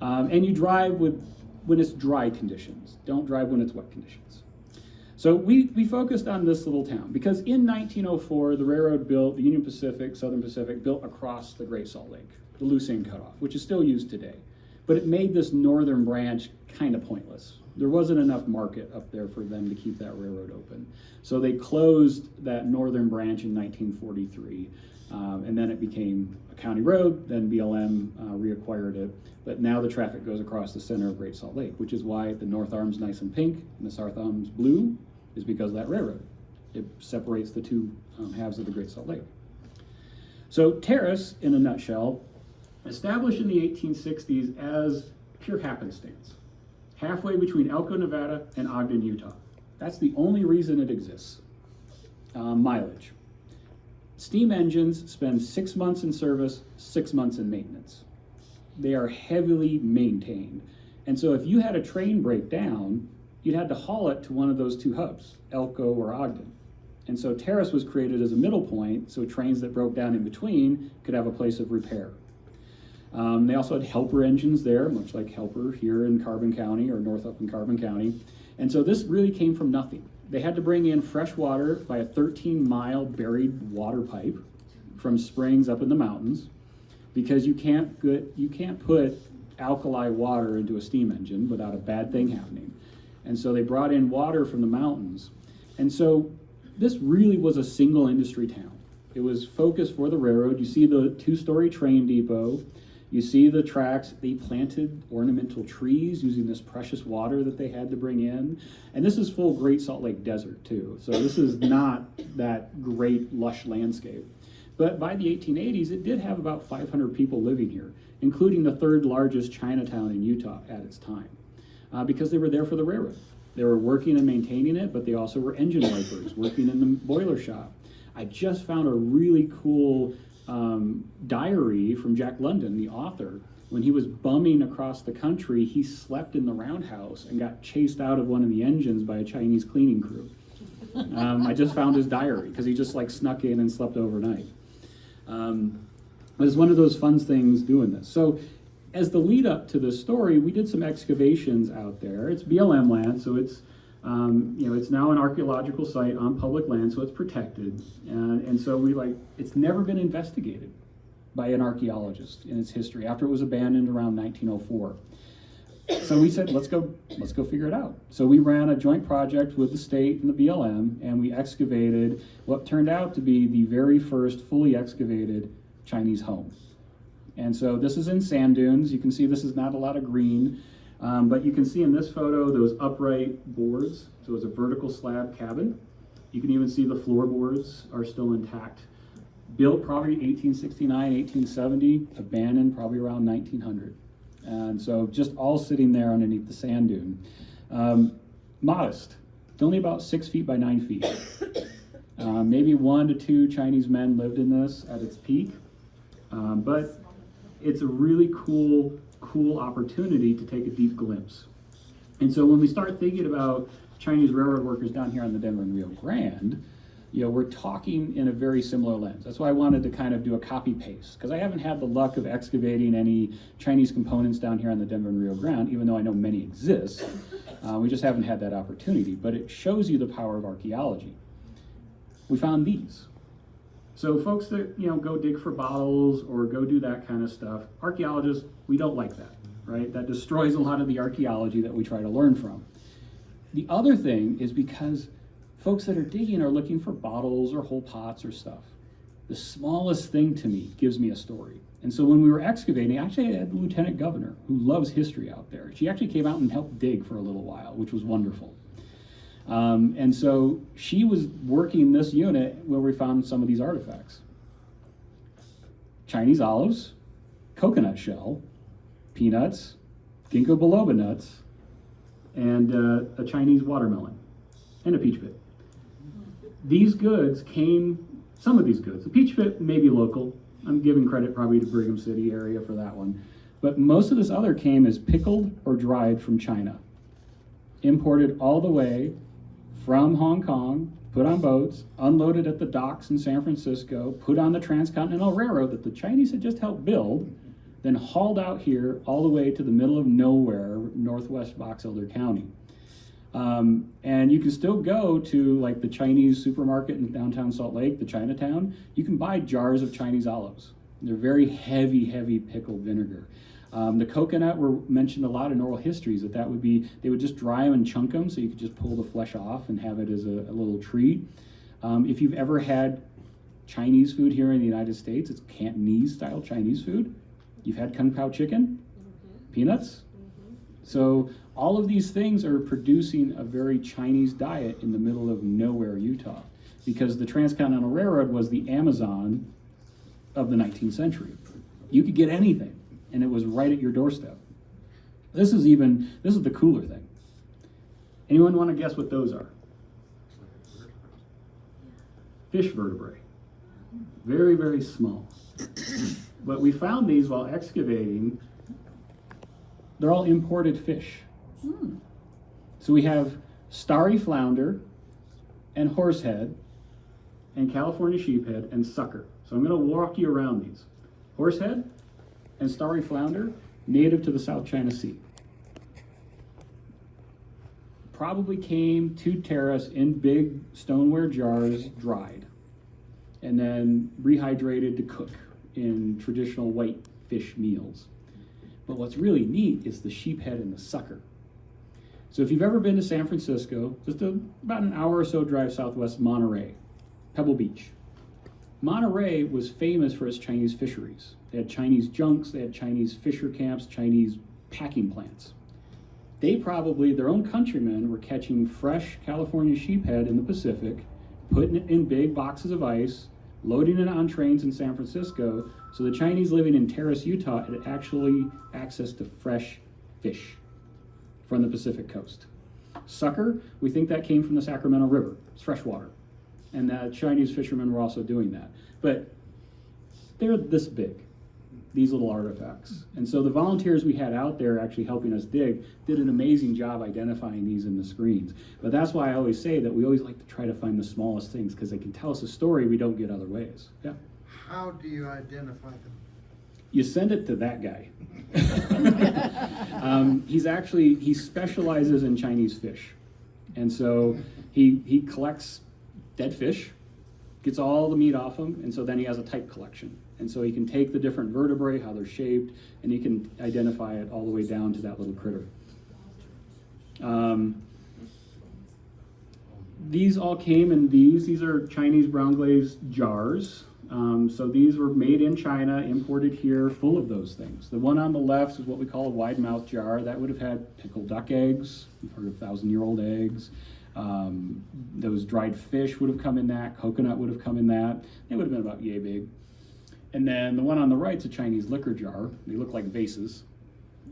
And you drive when it's dry conditions. Don't drive when it's wet conditions. So we focused on this little town because in 1904, the railroad built, the Union Pacific, Southern Pacific, built across the Great Salt Lake, the loose end cutoff, which is still used today. But it made this northern branch kind of pointless. There wasn't enough market up there for them to keep that railroad open. So they closed that northern branch in 1943, and then it became a county road, then BLM reacquired it. But now the traffic goes across the center of Great Salt Lake, which is why the north arm's nice and pink and the south arm's blue, is because of that railroad. It separates the 2 halves of the Great Salt Lake. So Terrace, in a nutshell, established in the 1860s as pure happenstance, halfway between Elko, Nevada and Ogden, Utah. That's the only reason it exists. Mileage. Steam engines spend 6 months in service, 6 months in maintenance. They are heavily maintained. And so if you had a train break down, you'd had to haul it to one of those two hubs, Elko or Ogden. And so Terrace was created as a middle point, so trains that broke down in between could have a place of repair. They also had helper engines there, much like helper here in Carbon County or north up in Carbon County. And so this really came from nothing. They had to bring in fresh water by a 13-mile buried water pipe from springs up in the mountains, because you can't put alkali water into a steam engine without a bad thing happening. And so they brought in water from the mountains. And so this really was a single industry town. It was focused for the railroad. You see the 2-story train depot. You see the tracks. They planted ornamental trees using this precious water that they had to bring in. And this is full Great Salt Lake Desert too. So this is not that great lush landscape. But by the 1880s, it did have about 500 people living here, including the 3rd largest Chinatown in Utah at its time, because they were there for the railroad. They were working and maintaining it, but they also were engine wipers, working in the boiler shop. I just found a really cool diary from Jack London, the author. When he was bumming across the country, he slept in the roundhouse and got chased out of one of the engines by a Chinese cleaning crew. I just found his diary because he just like snuck in and slept overnight. But it's one of those fun things doing this. So as the lead up to this story, we did some excavations out there. It's BLM land, so it's it's now an archaeological site on public land, so it's protected. And so it's never been investigated by an archaeologist in its history after it was abandoned around 1904. So we said, let's go figure it out. So we ran a joint project with the state and the BLM, and we excavated what turned out to be the very first fully excavated Chinese home. And so this is in sand dunes. You can see this is not a lot of green, but you can see in this photo those upright boards. So it's a vertical slab cabin. You can even see the floorboards are still intact. Built probably 1869, 1870, abandoned probably around 1900. And so just all sitting there underneath the sand dune. Modest, only about 6 feet by 9 feet. Maybe 1 to 2 Chinese men lived in this at its peak. But it's a really cool opportunity to take a deep glimpse. And so when we start thinking about Chinese railroad workers down here on the Denver and Rio Grande, we're talking in a very similar lens. That's why I wanted to kind of do a copy paste, because I haven't had the luck of excavating any Chinese components down here on the Denver and Rio Grande, even though I know many exist. We just haven't had that opportunity, but it shows you the power of archaeology. We found these. So folks that go dig for bottles or go do that kind of stuff, archaeologists, we don't like that, right? That destroys a lot of the archaeology that we try to learn from. The other thing is because folks that are digging are looking for bottles or whole pots or stuff. The smallest thing to me gives me a story. And so when we were excavating, actually I had the lieutenant governor who loves history out there. She actually came out and helped dig for a little while, which was wonderful. And so she was working this unit where we found some of these artifacts. Chinese olives, coconut shell, peanuts, ginkgo biloba nuts, and a Chinese watermelon, and a peach pit. These goods came, some of these goods, the peach pit may be local. I'm giving credit probably to Brigham City area for that one. But most of this other came as pickled or dried from China. Imported all the way from Hong Kong, put on boats, unloaded at the docks in San Francisco, put on the Transcontinental Railroad that the Chinese had just helped build, then hauled out here all the way to the middle of nowhere, northwest Box Elder County. And you can still go to like the Chinese supermarket in downtown Salt Lake, the Chinatown. You can buy jars of Chinese olives. They're very heavy pickled vinegar. The coconut were mentioned a lot in oral histories that would be, they would just dry them and chunk them so you could just pull the flesh off and have it as a little treat. If you've ever had Chinese food here in the United States, it's Cantonese style Chinese food. You've had Kung Pao chicken, peanuts. So all of these things are producing a very Chinese diet in the middle of nowhere, Utah, because the Transcontinental Railroad was the Amazon of the 19th century. You could get anything, and it was right at your doorstep. This is the cooler thing. Anyone want to guess what those are? Fish vertebrae. Very, very small. But we found these while excavating. They're all imported fish. So we have starry flounder and horsehead and California sheephead and sucker. So I'm going to walk you around these. Horsehead and starry flounder, native to the South China Sea. Probably came to Terrace in big stoneware jars, dried, and then rehydrated to cook in traditional white fish meals. But what's really neat is the sheephead and the sucker. So if you've ever been to San Francisco, just about an hour or so drive southwest of Monterey, Pebble Beach. Monterey was famous for its Chinese fisheries. They had Chinese junks, they had Chinese fisher camps, Chinese packing plants. They probably, their own countrymen, were catching fresh California sheephead in the Pacific, putting it in big boxes of ice, loading it on trains in San Francisco, so the Chinese living in Terrace, Utah had actually access to fresh fish from the Pacific coast. Sucker, we think that came from the Sacramento River. It's freshwater. And the Chinese fishermen were also doing that. But they're this big, these little artifacts. And so the volunteers we had out there actually helping us dig did an amazing job identifying these in the screens. But that's why I always say that we always like to try to find the smallest things, because they can tell us a story we don't get other ways. Yeah. How do you identify them? You send it to that guy. He specializes in Chinese fish. And so he collects dead fish, gets all the meat off them, and so then he has a type collection. And so he can take the different vertebrae, how they're shaped, and he can identify it all the way down to that little critter. These all came in these are Chinese brown glazed jars. So these were made in China, imported here, full of those things. The one on the left is what we call a wide mouth jar. That would have had pickled duck eggs. You've heard of 1,000-year-old eggs. Those dried fish would have come in that. Coconut would have come in that. They would have been about yay big. And then the one on the right is a Chinese liquor jar. They look like vases.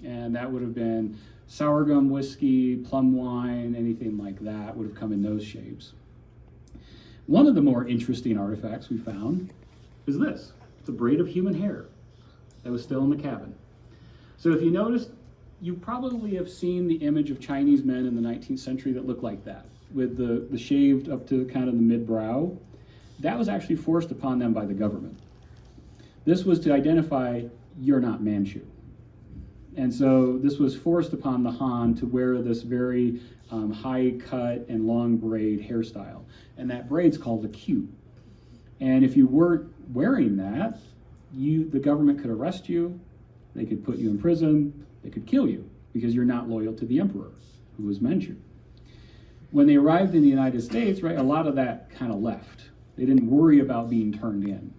And that would have been sour gum whiskey, plum wine, anything like that would have come in those shapes. One of the more interesting artifacts we found is this. It's a braid of human hair that was still in the cabin. So if you notice, you probably have seen the image of Chinese men in the 19th century that looked like that, with the shaved up to kind of the mid-brow. That was actually forced upon them by the government. This was to identify, you're not Manchu. And so this was forced upon the Han to wear this very high cut and long braid hairstyle. And that braid's called a queue. And if you weren't wearing that, the government could arrest you, they could put you in prison, they could kill you because you're not loyal to the emperor, who was Manchu. When they arrived in the United States, right, a lot of that kind of left. They didn't worry about being turned in.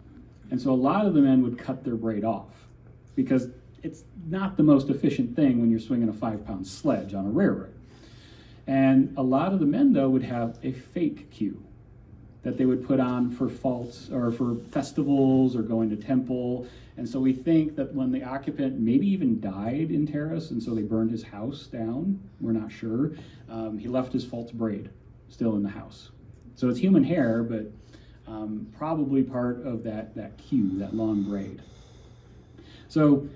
And so a lot of the men would cut their braid off because it's not the most efficient thing when you're swinging a 5-pound sledge on a railroad. And a lot of the men, though, would have a fake queue that they would put on for faults or for festivals or going to temple. And so we think that when the occupant maybe even died in Terrace, and so they burned his house down, we're not sure, he left his false braid still in the house. So it's human hair, but probably part of that queue, that long braid. So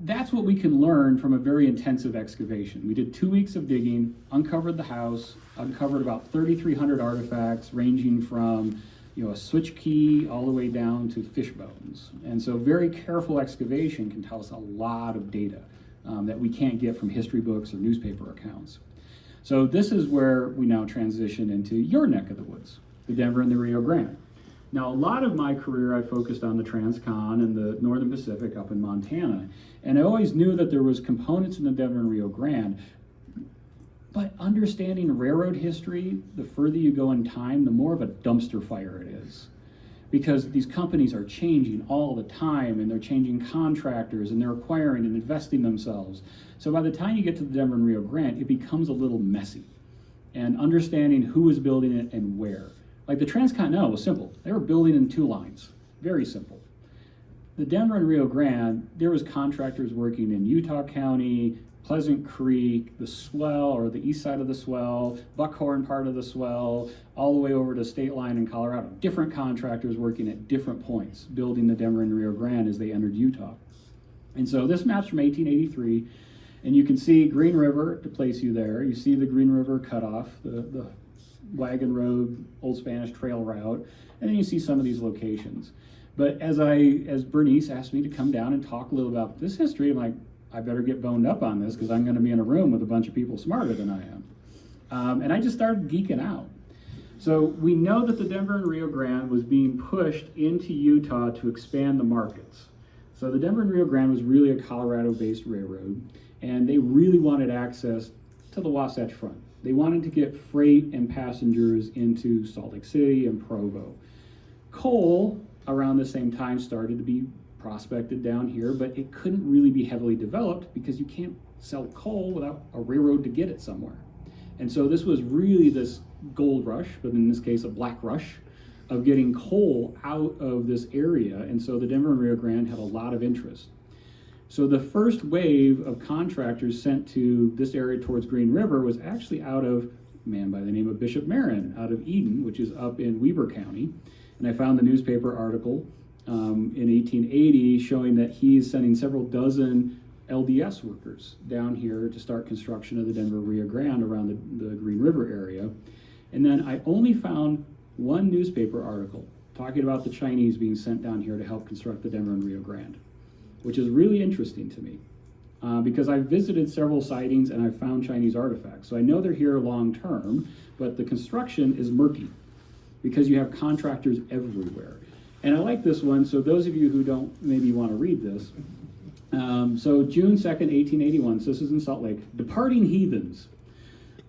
that's what we can learn from a very intensive excavation. We did 2 weeks of digging, uncovered the house, uncovered about 3,300 artifacts ranging from a switch key all the way down to fish bones. And so very careful excavation can tell us a lot of data that we can't get from history books or newspaper accounts. So this is where we now transition into your neck of the woods, the Denver and the Rio Grande. Now, a lot of my career I focused on the Transcon and the Northern Pacific up in Montana, and I always knew that there was components in the Denver and Rio Grande, but understanding railroad history, the further you go in time, the more of a dumpster fire it is. Because these companies are changing all the time, and they're changing contractors, and they're acquiring and investing themselves. So by the time you get to the Denver and Rio Grande, it becomes a little messy. And understanding who was building it and where. Like the Transcontinental was simple. They were building in 2 lines. Very simple. the Denver and Rio Grande, there was contractors working in Utah County, Pleasant Creek, the swell, or the east side of the swell, Buckhorn part of the swell, all the way over to state line in Colorado. Different contractors working at different points, building the Denver and Rio Grande as they entered Utah. And so this map's from 1883, and you can see Green River to place you there. You see the Green River cutoff, the wagon road, Old Spanish Trail route, and then you see some of these locations. But as Bernice asked me to come down and talk a little about this history, I'm like, I better get boned up on this because I'm going to be in a room with a bunch of people smarter than I am. And I just started geeking out. So we know that the Denver and Rio Grande was being pushed into Utah to expand the markets. So the Denver and Rio Grande was really a Colorado-based railroad, and they really wanted access to the Wasatch Front. They wanted to get freight and passengers into Salt Lake City and Provo. Coal, around the same time, started to be prospected down here, but it couldn't really be heavily developed because you can't sell coal without a railroad to get it somewhere. And so this was really this gold rush, but in this case a black rush, of getting coal out of this area. And so the Denver and Rio Grande had a lot of interest. So the first wave of contractors sent to this area towards Green River was actually out of a man by the name of Bishop Merritt out of Eden, which is up in Weber County. And I found the newspaper article in 1880 showing that he's sending several dozen LDS workers down here to start construction of the Denver Rio Grande around the Green River area. And then I only found one newspaper article talking about the Chinese being sent down here to help construct the Denver and Rio Grande, which is really interesting to me because I've visited several sightings and I've found Chinese artifacts. So I know they're here long term, but the construction is murky because you have contractors everywhere. And I like this one, so those of you who don't maybe want to read this. So June 2nd, 1881, so this is in Salt Lake. Departing heathens.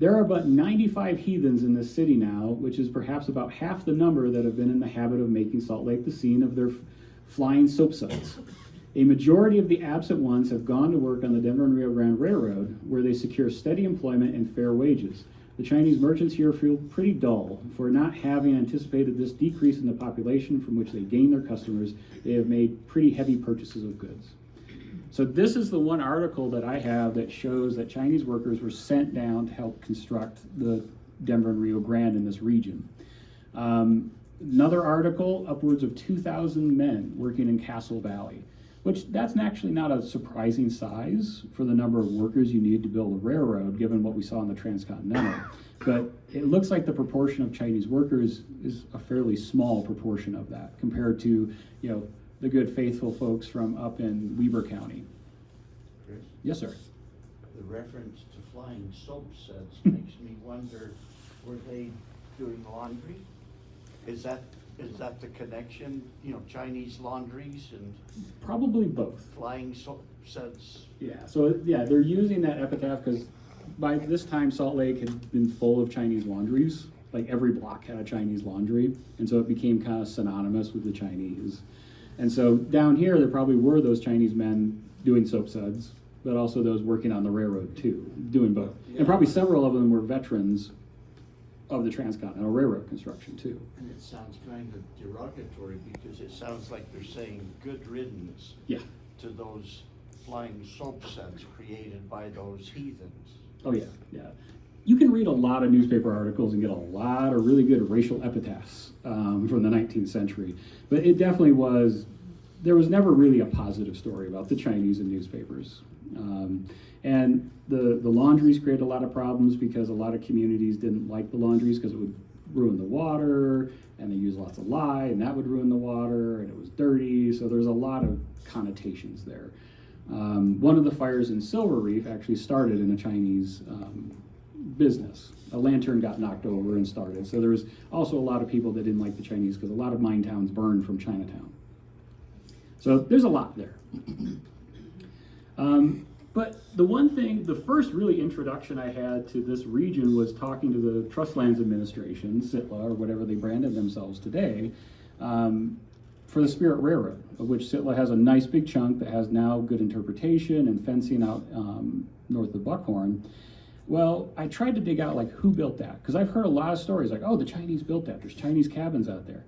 There are but 95 heathens in this city now, which is perhaps about half the number that have been in the habit of making Salt Lake the scene of their flying soapsuds. A majority of the absent ones have gone to work on the Denver and Rio Grande Railroad, where they secure steady employment and fair wages. The Chinese merchants here feel pretty dull for not having anticipated this decrease in the population from which they gain their customers. They have made pretty heavy purchases of goods. So this is the one article that I have that shows that Chinese workers were sent down to help construct the Denver and Rio Grande in this region. Another article, upwards of 2,000 men working in Castle Valley, which that's actually not a surprising size for the number of workers you need to build a railroad, given what we saw in the Transcontinental. But it looks like the proportion of Chinese workers is a fairly small proportion of that compared to, the good faithful folks from up in Weber County. Chris? Yes, sir. The reference to flying soap suds makes me wonder, were they doing laundry? Is that the connection, Chinese laundries and Probably both. flying soap suds? Yeah, so they're using that epitaph because by this time Salt Lake had been full of Chinese laundries. Like every block had a Chinese laundry, and so it became kind of synonymous with the Chinese. And so down here there probably were those Chinese men doing soap suds, but also those working on the railroad too, doing both. And probably several of them were veterans of the Transcontinental Railroad construction too. And it sounds kind of derogatory because it sounds like they're saying good riddance to those flying soap suds created by those heathens. Oh yeah. You can read a lot of newspaper articles and get a lot of really good racial epitaphs from the 19th century. But it definitely there was never really a positive story about the Chinese in newspapers. And the laundries created a lot of problems because a lot of communities didn't like the laundries because it would ruin the water, and they used lots of lye, and that would ruin the water, and it was dirty, so there's a lot of connotations there. One of the fires in Silver Reef actually started in a Chinese business. A lantern got knocked over and started. So there was also a lot of people that didn't like the Chinese because a lot of mine towns burned from Chinatown. So there's a lot there. But the first really introduction I had to this region was talking to the Trust Lands Administration, SITLA, or whatever they branded themselves today, for the Spirit Railroad, of which SITLA has a nice big chunk that has now good interpretation and fencing out north of Buckhorn. Well, I tried to dig out who built that, because I've heard a lot of stories like, oh, the Chinese built that, there's Chinese cabins out there.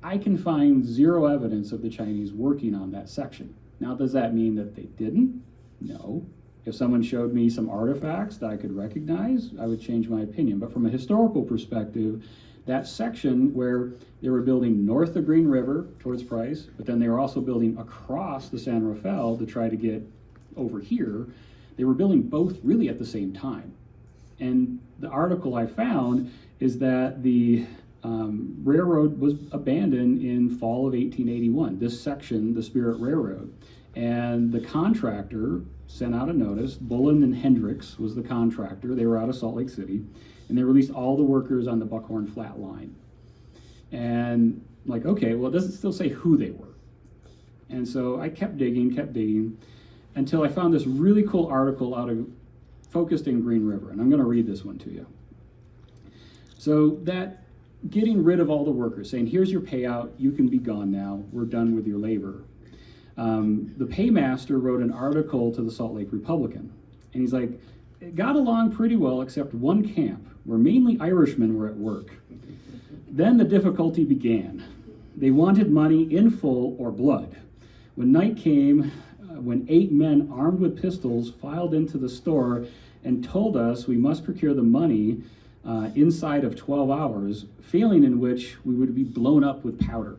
I can find zero evidence of the Chinese working on that section. Now, does that mean that they didn't? No. If someone showed me some artifacts that I could recognize, I would change my opinion. But from a historical perspective, that section where they were building north of Green River towards Price, but then they were also building across the San Rafael to try to get over here, they were building both really at the same time. And the article I found is that the railroad was abandoned in fall of 1881, this section, the Spirit Railroad. And the contractor sent out a notice. Bullen and Hendricks was the contractor. They were out of Salt Lake City. And they released all the workers on the Buckhorn Flat line. And like, okay, well, it doesn't still say who they were. And so I kept digging, until I found this really cool article focused in Green River. And I'm going to read this one to you. So that getting rid of all the workers, saying, here's your payout, you can be gone now, we're done with your labor. The paymaster wrote an article to the Salt Lake Republican. And he's like, it got along pretty well except one camp where mainly Irishmen were at work. Then the difficulty began. They wanted money in full or blood. When night came, when 8 men armed with pistols filed into the store and told us we must procure the money inside of 12 hours, failing in which we would be blown up with powder.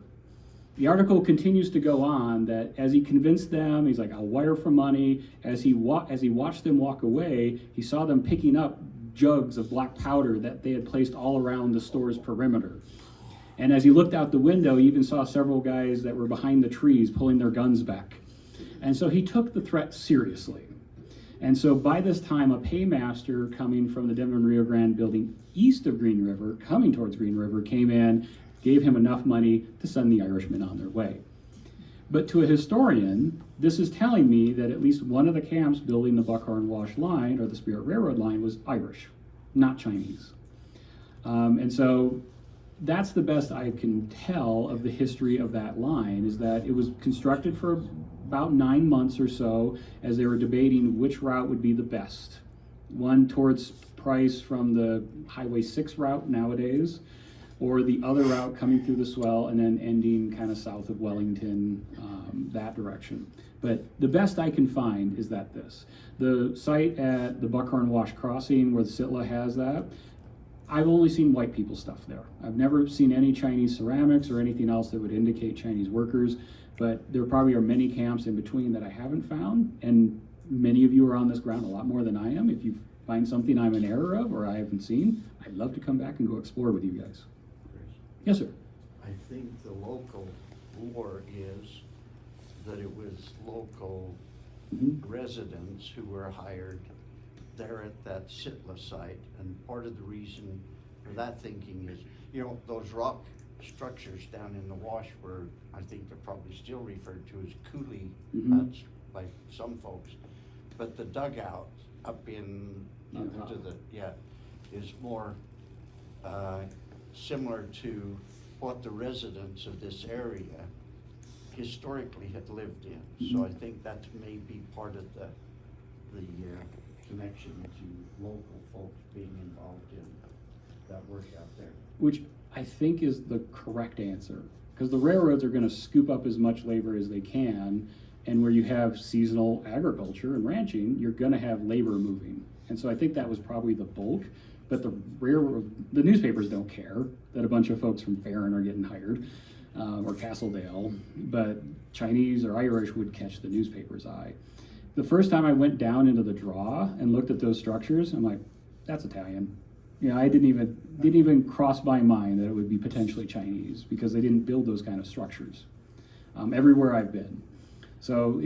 The article continues to go on that as he convinced them, he's like, I'll wire for money. As he watched them walk away, he saw them picking up jugs of black powder that they had placed all around the store's perimeter. And as he looked out the window, he even saw several guys that were behind the trees pulling their guns back. And so he took the threat seriously. And so by this time, a paymaster coming from the Denver and Rio Grande building east of Green River, coming towards Green River, came in, gave him enough money to send the Irishmen on their way. But to a historian, this is telling me that at least one of the camps building the Buckhorn Wash line or the Spirit Railroad line was Irish, not Chinese. And so that's the best I can tell of the history of that line, is that it was constructed for about 9 months or so as they were debating which route would be the best. One towards Price from the Highway 6 route nowadays, or the other route coming through the swell and then ending kind of south of Wellington, that direction. But the best I can find is that the site at the Buckhorn Wash Crossing where the Sitla has that, I've only seen white people stuff there. I've never seen any Chinese ceramics or anything else that would indicate Chinese workers, but there probably are many camps in between that I haven't found, and many of you are on this ground a lot more than I am. If you find something I'm in error of or I haven't seen, I'd love to come back and go explore with you guys. Yes, sir. I think the local lore is that it was local residents who were hired there at that Sitla site, and part of the reason for that thinking is, you know, those rock structures down in the wash were, I think they're probably still referred to as coulee huts by some folks, but the dugout up in to the is more similar to what the residents of this area historically had lived in. So I think that may be part of the connection to local folks being involved in that work out there. Which I think is the correct answer, because the railroads are going to scoop up as much labor as they can, and where you have seasonal agriculture and ranching, you're going to have labor moving. And so I think that was probably the bulk. But the railroad, the newspapers don't care that a bunch of folks from Farron are getting hired, or Castledale, but Chinese or Irish would catch the newspaper's eye. The first time I went down into the draw and looked at those structures, I'm like, that's Italian. You know, I didn't even cross my mind that it would be potentially Chinese, because they didn't build those kind of structures everywhere I've been. So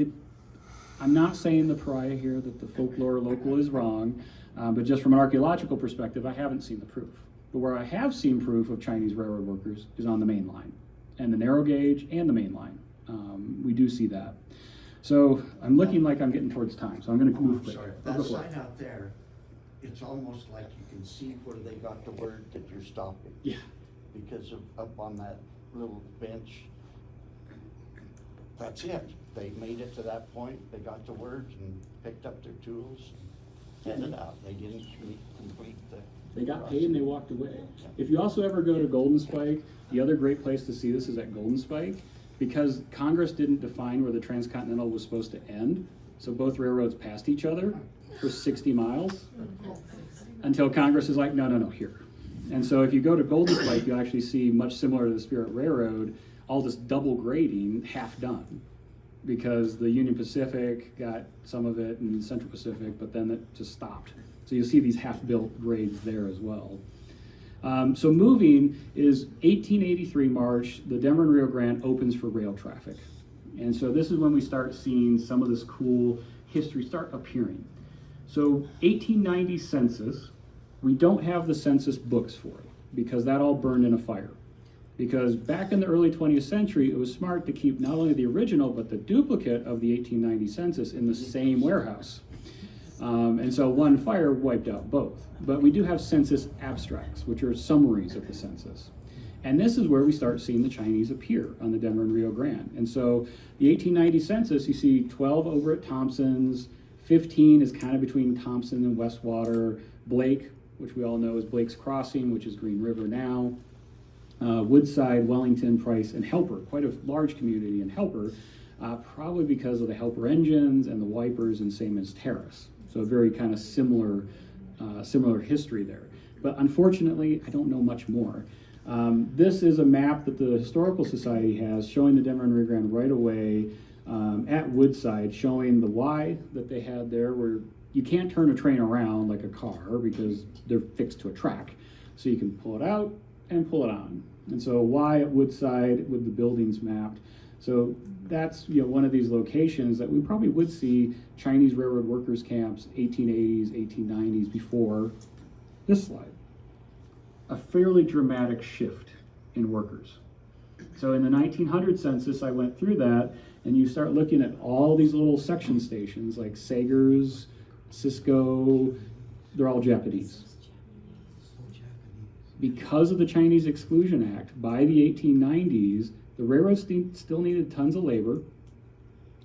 I'm not saying the pariah here that the folklore local is wrong. But just from an archaeological perspective, I haven't seen the proof. But where I have seen proof of Chinese railroad workers is on the main line, and the narrow gauge and the main line. We do see that. So I'm looking like I'm getting towards time, so I'm going to move quick. Sorry, I'll that go for it. sign out there, it's almost like you can see where they got the word that you're stopping. Yeah. Because of up on that little bench, that's it. They made it to that point, they got the word and picked up their tools and headed out. They didn't complete the They got paid and they walked away. If you also ever go to Golden Spike, the other great place to see this is at Golden Spike, because Congress didn't define where the Transcontinental was supposed to end, so both railroads passed each other for 60 miles until Congress is like, no, here. And so if you go to Golden Spike, you'll actually see, much similar to the Spirit Railroad, all this double grading half done, because the Union Pacific got some of it and Central Pacific, but then it just stopped. So you'll see these half-built grades there as well. So moving is 1883 March, the Denver and Rio Grande opens for rail traffic. And so this is when we start seeing some of this cool history start appearing. So 1890 census, we don't have the census books for it because that all burned in a fire. Because back in the early 20th century, it was smart to keep not only the original, but the duplicate of the 1890 census in the same warehouse. And so one fire wiped out both. But we do have census abstracts, which are summaries of the census. And this is where we start seeing the Chinese appear on the Denver and Rio Grande. And so the 1890 census, you see 12 over at Thompson's, 15 is kind of between Thompson and Westwater, Blake, which we all know is Blake's Crossing, which is Green River now, Woodside, Wellington, Price, and Helper, quite a large community in Helper, probably because of the Helper engines and the wipers and same as Terrace. So very kind of similar history there. But unfortunately, I don't know much more. This is a map that the Historical Society has showing the Denver and Rio Grande right away at Woodside, showing the Y that they had there, where you can't turn a train around like a car because they're fixed to a track. So you can pull it out and pull it on. And so Y at Woodside with the buildings mapped. So that's one of these locations that we probably would see Chinese railroad workers camps 1880s, 1890s before this slide. A fairly dramatic shift in workers. So in the 1900 census, I went through that, and you start looking at all these little section stations like Sager's, Cisco, they're all Japanese. Because of the Chinese Exclusion Act, by the 1890s, the railroads still needed tons of labor,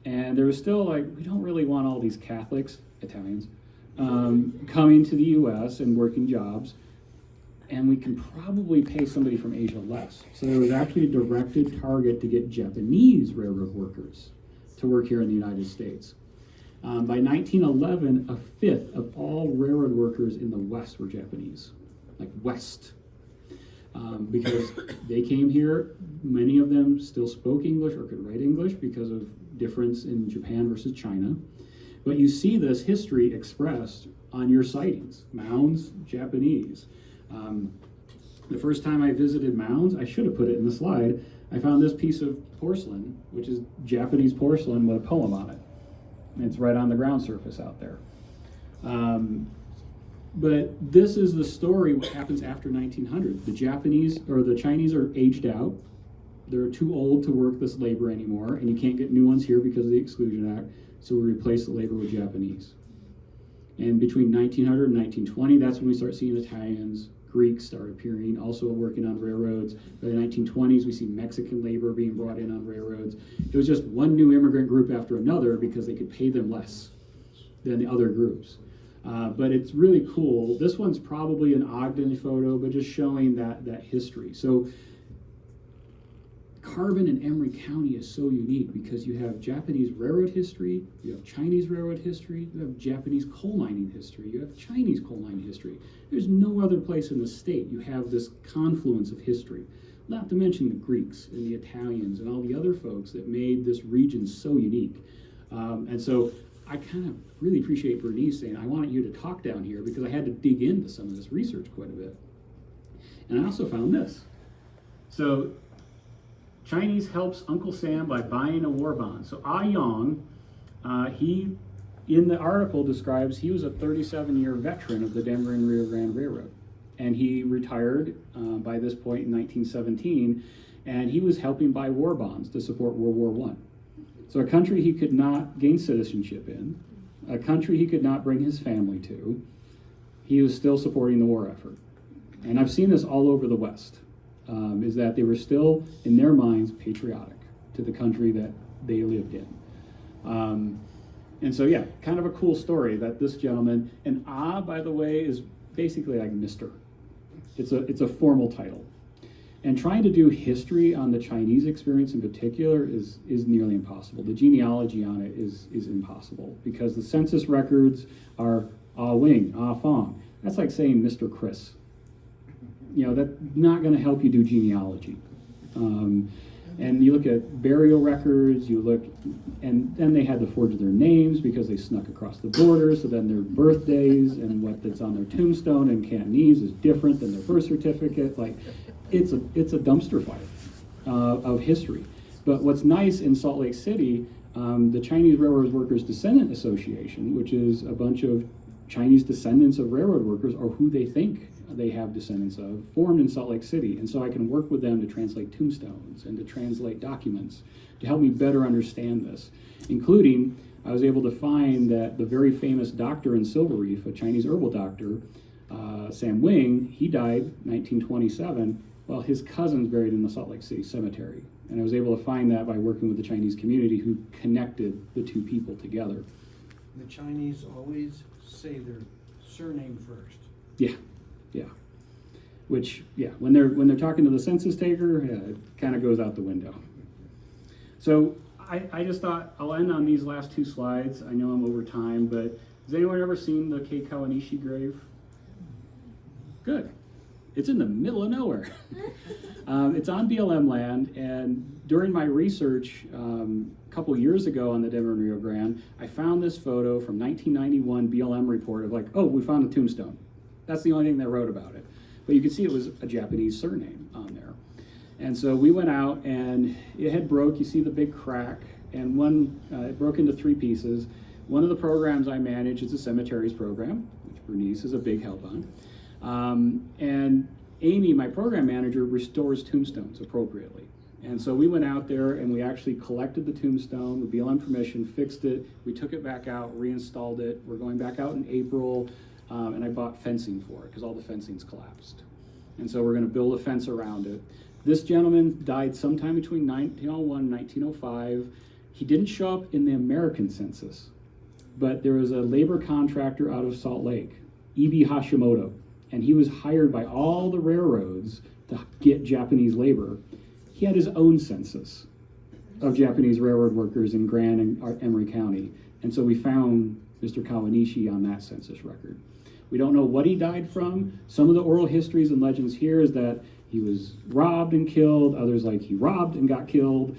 and there was still like, we don't really want all these Catholics, Italians, coming to the US and working jobs, and we can probably pay somebody from Asia less. So there was actually a directed target to get Japanese railroad workers to work here in the United States. By 1911, a fifth of all railroad workers in the West were Japanese, like West. Because they came here, many of them still spoke English or could write English because of difference in Japan versus China. But you see this history expressed on your sightings. Mounds, Japanese. The first time I visited Mounds, I should have put it in the slide, I found this piece of porcelain, which is Japanese porcelain with a poem on it. And it's right on the ground surface out there. But this is the story, what happens after 1900. The Japanese, or the Chinese, are aged out. They're too old to work this labor anymore, and you can't get new ones here because of the Exclusion Act, so we replace the labor with Japanese. And between 1900 and 1920, that's when we start seeing Italians, Greeks start appearing, also working on railroads. By the 1920s, we see Mexican labor being brought in on railroads. It was just one new immigrant group after another because they could pay them less than the other groups. But it's really cool. This one's probably an Ogden photo, but just showing that history. So Carbon in Emery County is so unique because you have Japanese railroad history, you have Chinese railroad history, you have Japanese coal mining history, you have Chinese coal mining history. There's no other place in the state you have this confluence of history. Not to mention the Greeks and the Italians and all the other folks that made this region so unique. And so I kind of really appreciate Bernice saying, I want you to talk down here because I had to dig into some of this research quite a bit. And I also found this. So Chinese helps Uncle Sam by buying a war bond. So Ah Yong, he, in the article, describes he was a 37-year veteran of the Denver and Rio Grande Railroad. And he retired by this point in 1917, and he was helping buy war bonds to support World War I. So a country he could not gain citizenship in, a country he could not bring his family to, he was still supporting the war effort. And I've seen this all over the West, is that they were still, in their minds, patriotic to the country that they lived in. And so, yeah, kind of a cool story that this gentleman, and Ah, by the way, is basically like Mr. It's a formal title. And trying to do history on the Chinese experience in particular is nearly impossible. The genealogy on it is impossible because the census records are Ah Wing, Ah Fong. That's like saying Mr. Chris. You know, that's not going to help you do genealogy. And you look at burial records, you look, and then they had to forge their names because they snuck across the border, so then their birthdays and what that's on their tombstone in Cantonese is different than their birth certificate. Like, it's a dumpster fire of history. But what's nice in Salt Lake City, the Chinese Railroad Workers Descendant Association, which is a bunch of Chinese descendants of railroad workers, or who they think they have descendants of, formed in Salt Lake City. And so I can work with them to translate tombstones and to translate documents to help me better understand this. Including, I was able to find that the very famous doctor in Silver Reef, a Chinese herbal doctor, Sam Wing, he died 1927. Well, his cousin's buried in the Salt Lake City Cemetery. And I was able to find that by working with the Chinese community who connected the two people together. The Chinese always say their surname first. Yeah. Which, when they're talking to the census taker, it kind of goes out the window. So I just thought I'll end on these last two slides. I know I'm over time, but has anyone ever seen the Kei Kawanishi grave? Good. It's in the middle of nowhere. It's on BLM land, and during my research a couple years ago on the Denver and Rio Grande, I found this photo from 1991 BLM report of like, oh, we found a tombstone. That's the only thing they wrote about it. But you could see it was a Japanese surname on there. And so we went out, and it had broke. You see the big crack, and it broke into 3 pieces. One of the programs I manage is a cemeteries program, which Bernice is a big help on. And Amy, my program manager, restores tombstones appropriately. And so we went out there and we actually collected the tombstone with BLM permission, fixed it. We took it back out, reinstalled it. We're going back out in April, and I bought fencing for it because all the fencing's collapsed. And so we're going to build a fence around it. This gentleman died sometime between 1901 and 1905. He didn't show up in the American census, but there was a labor contractor out of Salt Lake, E.B. Hashimoto, and he was hired by all the railroads to get Japanese labor. He had his own census of Japanese railroad workers in Grande and Emery County. And so we found Mr. Kawanishi on that census record. We don't know what he died from. Some of the oral histories and legends here is that he was robbed and killed. Others like he robbed and got killed.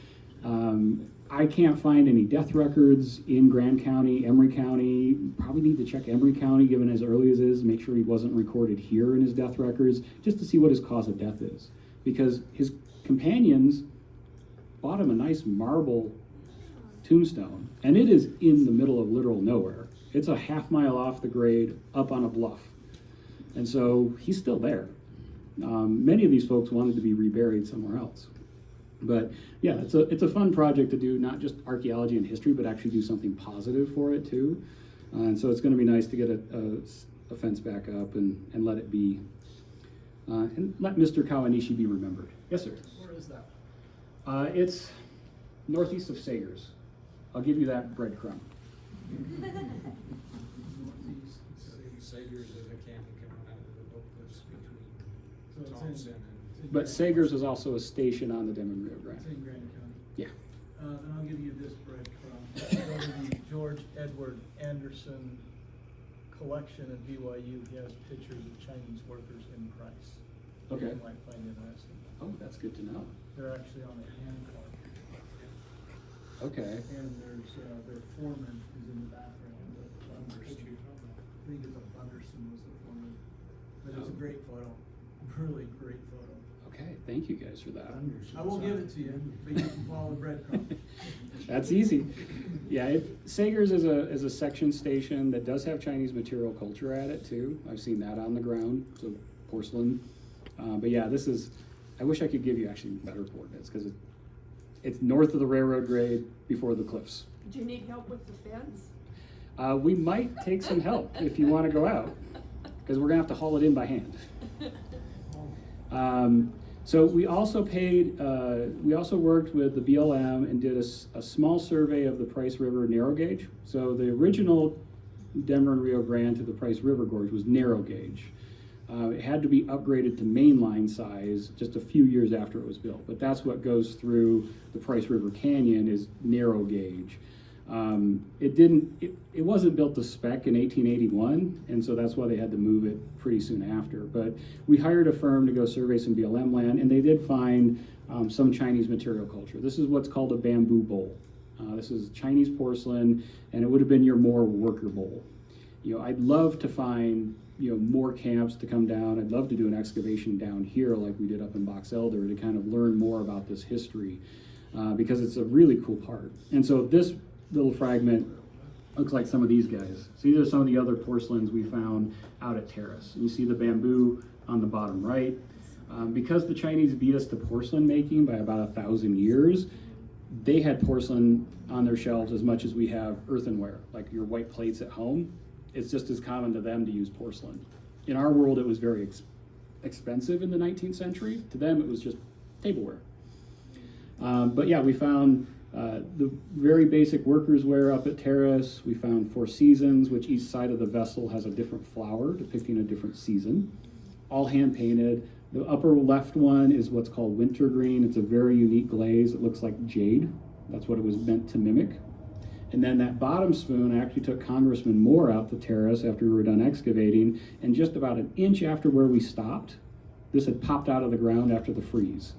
I can't find any death records in Grande County, Emery County. Probably need to check Emery County, given as early as is, make sure he wasn't recorded here in his death records, just to see what his cause of death is. Because his companions bought him a nice marble tombstone, and it is in the middle of literal nowhere. It's a half-mile off the grade, up on a bluff. And so he's still there. Many of these folks wanted to be reburied somewhere else. But yeah, it's a fun project to do, not just archaeology and history, but actually do something positive for it too. And so it's going to be nice to get a fence back up and let it be, and let Mr. Kawanishi be remembered. Yes, sir. Where is that? It's northeast of Sagers. I'll give you that breadcrumb. Sagers is a canyon coming out of the book that's between Thompson and... But Sagers is also a station on the Denver and Rio Grande. It's in Grande County. Yeah. Then I'll give you this breadcrumb. Go to the George Edward Anderson collection at BYU. He has pictures of Chinese workers in Price. Okay. You might find interesting. Oh, that's good to know. They're actually on a hand cart. Okay. And there's, their foreman is in the background. I think it's a Bunderson was the foreman. But it's a great photo. Really great photo. Okay, thank you guys for that. I will give it to you, but you can follow the breadcrumb. That's easy. Yeah, Sagers is a section station that does have Chinese material culture at it too. I've seen that on the ground, so porcelain. But yeah, I wish I could give you actually better coordinates because it's north of the railroad grade before the cliffs. Do you need help with the fence? We might take some help if you want to go out because we're gonna have to haul it in by hand. So we also worked with the BLM and did a small survey of the Price River narrow gauge. So the original Denver and Rio Grande to the Price River Gorge was narrow gauge. It had to be upgraded to mainline size just a few years after it was built. But that's what goes through the Price River Canyon is narrow gauge. It wasn't built to spec in 1881, and so that's why they had to move it pretty soon after. But we hired a firm to go survey some BLM land, and they did find some Chinese material culture. This is what's called a bamboo bowl. This is Chinese porcelain, and it would have been your more worker bowl. I'd love to find more camps to come down. I'd love to do an excavation down here like we did up in Box Elder to kind of learn more about this history because it's a really cool part. And so this little fragment looks like some of these guys. So these are some of the other porcelains we found out at Terrace. You see the bamboo on the bottom right. Because the Chinese beat us to porcelain making by about 1,000 years, they had porcelain on their shelves as much as we have earthenware, like your white plates at home. It's just as common to them to use porcelain. In our world, it was very expensive in the 19th century. To them, it was just tableware. But yeah, we found the very basic workers' wear up at Terrace. We found 4 seasons, which each side of the vessel has a different flower depicting a different season, all hand painted. The upper left one is what's called wintergreen. It's a very unique glaze. It looks like jade. That's what it was meant to mimic. And then that bottom spoon, I actually took Congressman Moore out to Terrace after we were done excavating, and just about an inch after where we stopped, this had popped out of the ground after the freeze.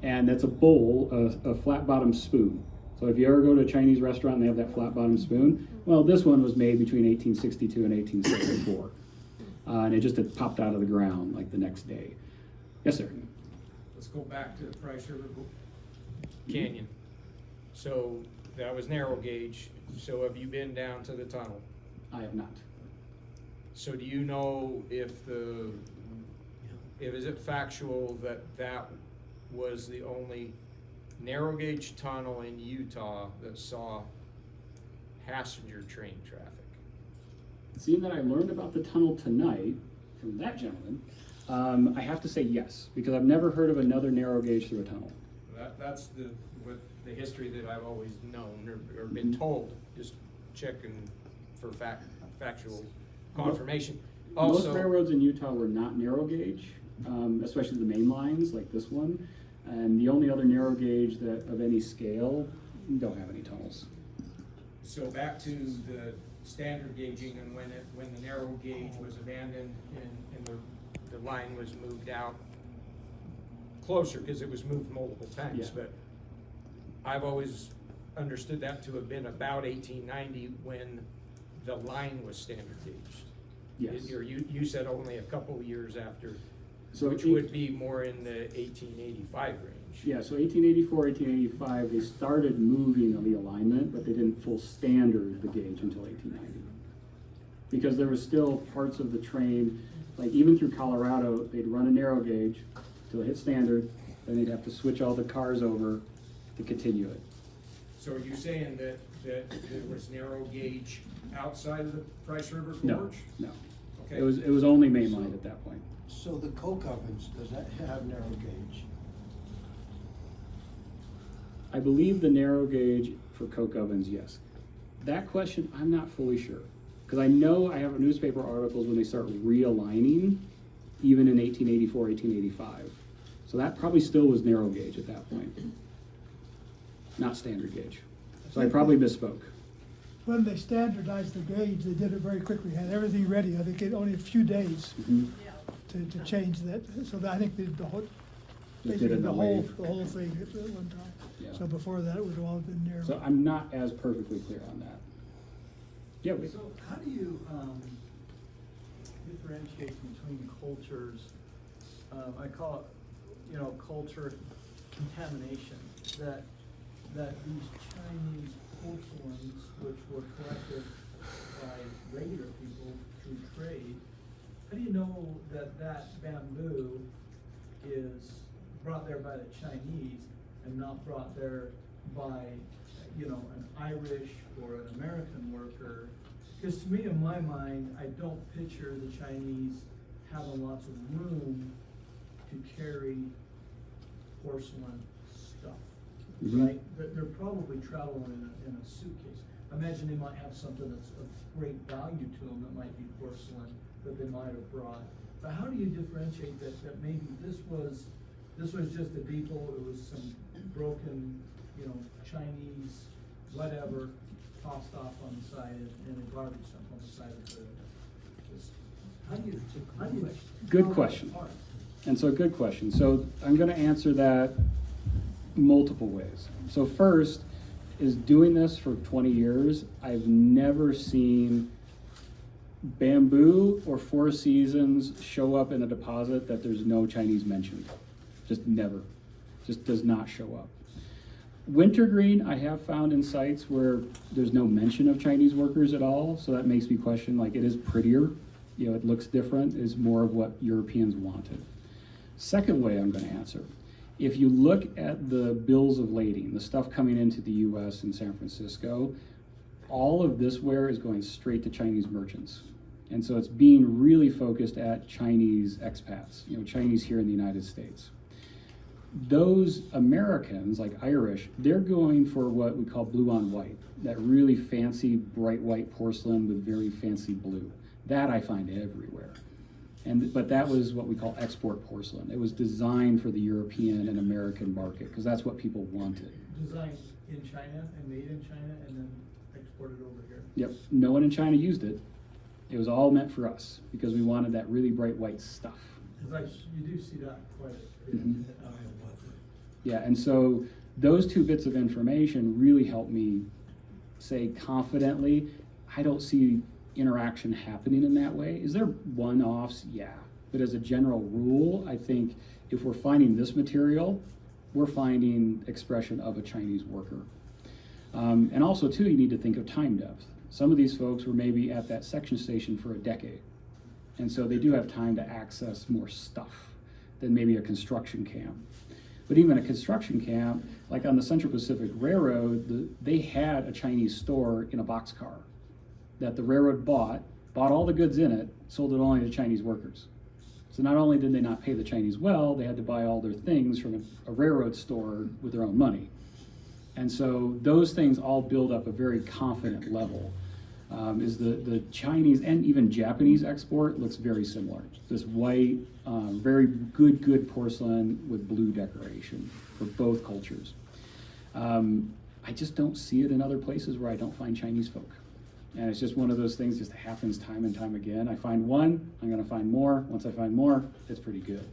And that's a bowl, a flat bottom spoon. So if you ever go to a Chinese restaurant and they have that flat bottom spoon, well, this one was made between 1862 and 1864. And it just had popped out of the ground like the next day. Yes, sir. Let's go back to the Price River Canyon. So that was narrow gauge. So have you been down to the tunnel? I have not. So do you know if is it factual that that was the only narrow gauge tunnel in Utah that saw passenger train traffic? Seeing that I learned about the tunnel tonight from that gentleman, I have to say yes, because I've never heard of another narrow gauge through a tunnel. That's the history that I've always known or been told. Just checking for factual confirmation. Most railroads in Utah were not narrow gauge, especially the main lines like this one. And the only other narrow gauge that of any scale don't have any tunnels. So back to the standard gauging, and when the narrow gauge was abandoned and the line was moved out closer, because it was moved multiple times, Yeah. but I've always understood that to have been about 1890 when the line was standard gauged. Yes. Or you said only a couple of years after, So which would be more in the 1885 range. Yeah, so 1884, 1885, they started moving the alignment, but they didn't full standard the gauge until 1890. Because there was still parts of the train, like even through Colorado, they'd run a narrow gauge till it hit standard, then they'd have to switch all the cars over to continue it. So are you saying that there was narrow gauge outside of the Price River No, Gorge? no. Okay. It was only mainline at that point. So the coke ovens, does that have narrow gauge? I believe the narrow gauge for coke ovens, yes. That question, I'm not fully sure. Because I know I have newspaper articles when they start realigning, even in 1884, 1885. So that probably still was narrow gauge at that point, not standard gauge. So I probably misspoke. When they standardized the gauge, they did it very quickly, had everything ready. I think it only a few days to change that. So I think they did the whole, They did it in the a whole wave. thing at one time. Yeah. So before that, it would have all been narrow. So I'm not as perfectly clear on that. Yeah, wait. So how do you differentiate between cultures? I call it, culture contamination. That these Chinese porcelains, which were collected by regular people through trade, how do you know that bamboo is brought there by the Chinese and not brought there by, an Irish or an American worker? Because to me, in my mind, I don't picture the Chinese having lots of room to carry porcelain stuff, right? They're probably traveling in a suitcase. Imagine they might have something that's of great value to them that might be porcelain that they might have brought. But how do you differentiate that maybe this was just a depot, it was some broken, Chinese, whatever, tossed off on the side and a garbage dump on the side of this. How do you Good tell that question. apart? And so, good question. So I'm going to answer that multiple ways. So first is doing this for 20 years, I've never seen bamboo or Four Seasons show up in a deposit that there's no Chinese mentioned. Just never. Just does not show up. Wintergreen I have found in sites where there's no mention of Chinese workers at all, so that makes me question, like, it is prettier, it looks different, is more of what Europeans wanted. Second way I'm going to answer, if you look at the bills of lading, the stuff coming into the US and San Francisco, all of this ware is going straight to Chinese merchants. And so it's being really focused at Chinese expats, Chinese here in the United States. Those Americans, like Irish, they're going for what we call blue on white, that really fancy bright white porcelain with very fancy blue. That I find everywhere. But that was what we call export porcelain. It was designed for the European and American market because that's what people wanted. Designed in China and made in China and then exported over here. Yep, no one in China used it. It was all meant for us because we wanted that really bright white stuff. Because you do see that quite a bit. Mhm. Yeah, and so those two bits of information really help me say confidently, I don't see interaction happening in that way. Is there one-offs? Yeah. But as a general rule, I think if we're finding this material, we're finding expression of a Chinese worker. And also, too, you need to think of time depth. Some of these folks were maybe at that section station for a decade. And so they do have time to access more stuff than maybe a construction camp. But even a construction camp, like on the Central Pacific Railroad, they had a Chinese store in a boxcar that the railroad bought all the goods in it, sold it only to Chinese workers. So not only did they not pay the Chinese well, they had to buy all their things from a railroad store with their own money. And so those things all build up a very confident level. Is the Chinese and even Japanese export looks very similar. This white, very good porcelain with blue decoration for both cultures. I just don't see it in other places where I don't find Chinese folk. And it's just one of those things, just happens time and time again. I find one, I'm gonna find more. Once I find more, it's pretty good.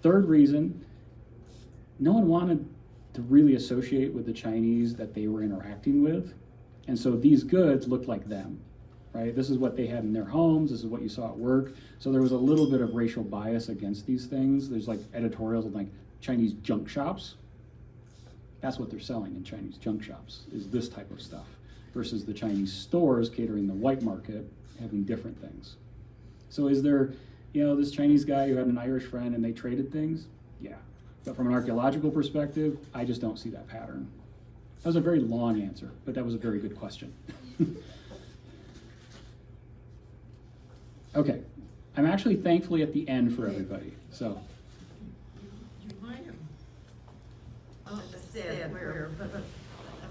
Third reason, no one wanted to really associate with the Chinese that they were interacting with. And so these goods looked like them, right? This is what they had in their homes. This is what you saw at work. So there was a little bit of racial bias against these things. There's like editorials of like Chinese junk shops. That's what they're selling in Chinese junk shops, is this type of stuff, versus the Chinese stores catering the white market having different things. So is there, this Chinese guy who had an Irish friend and they traded things? Yeah. But from an archaeological perspective, I just don't see that pattern. That was a very long answer, but that was a very good question. Okay, I'm actually thankfully at the end for everybody, so. You might have said where, but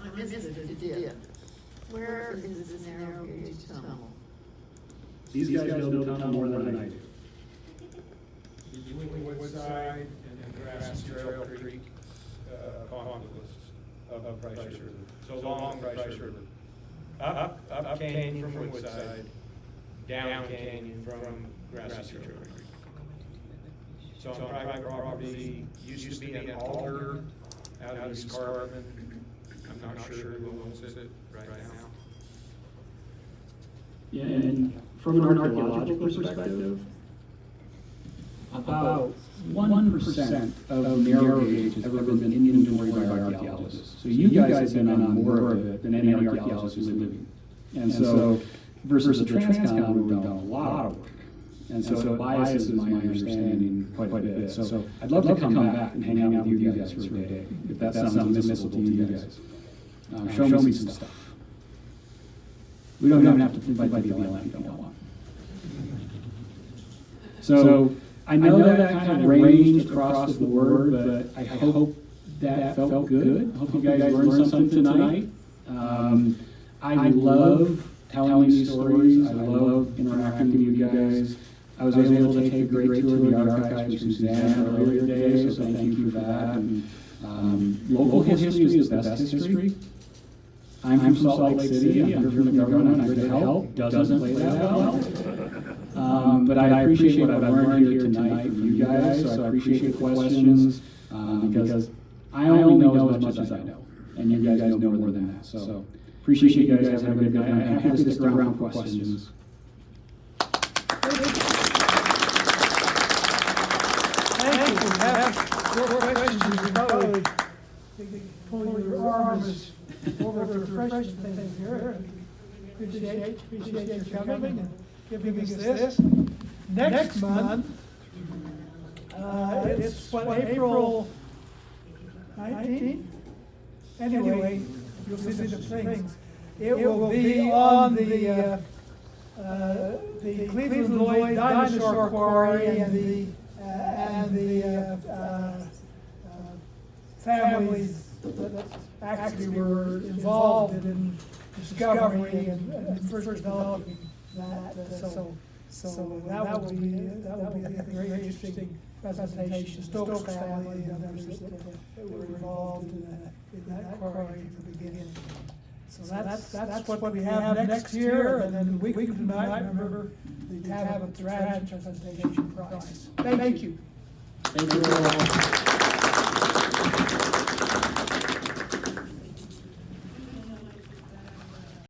I missed it if you did. Where is this narrow gauge tunnel? These guys build a tunnel more than I do. Between Woodside and Grass Trail Creek confluence of Price River. So along Price River. Up canyon from Woodside, down canyon from Grass Trail Creek. So on private property, used to be an alder out of East Carbon. I'm not sure who owns it right now. Yeah, and from an archaeological perspective, about 1% of narrow gauge has ever been inventoried by archaeologists. So you guys have been on more of it than any archaeologist who's living. And so, versus the Transcontinental, we've done a lot of work. And so it biases my understanding quite a bit. So I'd love to come back and hang out with you guys for a day, if that sounds admissible to you guys. Show me some stuff. We don't even have to invite the BLM if you don't want. So I know that kind of ranged across the board, but I hope that felt good. I hope you guys learned something tonight. I love telling these stories. I love interacting with you guys. I was able to take a great tour of the archives from Suzanne earlier today, so thank you for that. And, local history is the best history. I'm from Salt Lake City, I'm here from the government, I'm here to help, doesn't lay that well. But I appreciate what I've learned here tonight from you guys, so I appreciate the questions, because I only know as much as I know, and you guys know more than that. So appreciate you guys, have a good night, I'm happy to stick around for questions. Thank you. Have more questions, you probably pull your arms over to refresh things here. Appreciate your coming and giving us this. Next month, it's what, April 19th? Anyway, you'll see the things. It will be on the Cleveland Lloyd Dinosaur Quarry and the families that actually were involved in discovery and first developing that. So that will be a very interesting presentation. Stokes family and others that were involved in that quarry from the beginning. So that's what we have next year, and then a week from tonight, remember, the Tablet presentation prize. Thank you. Thank you all.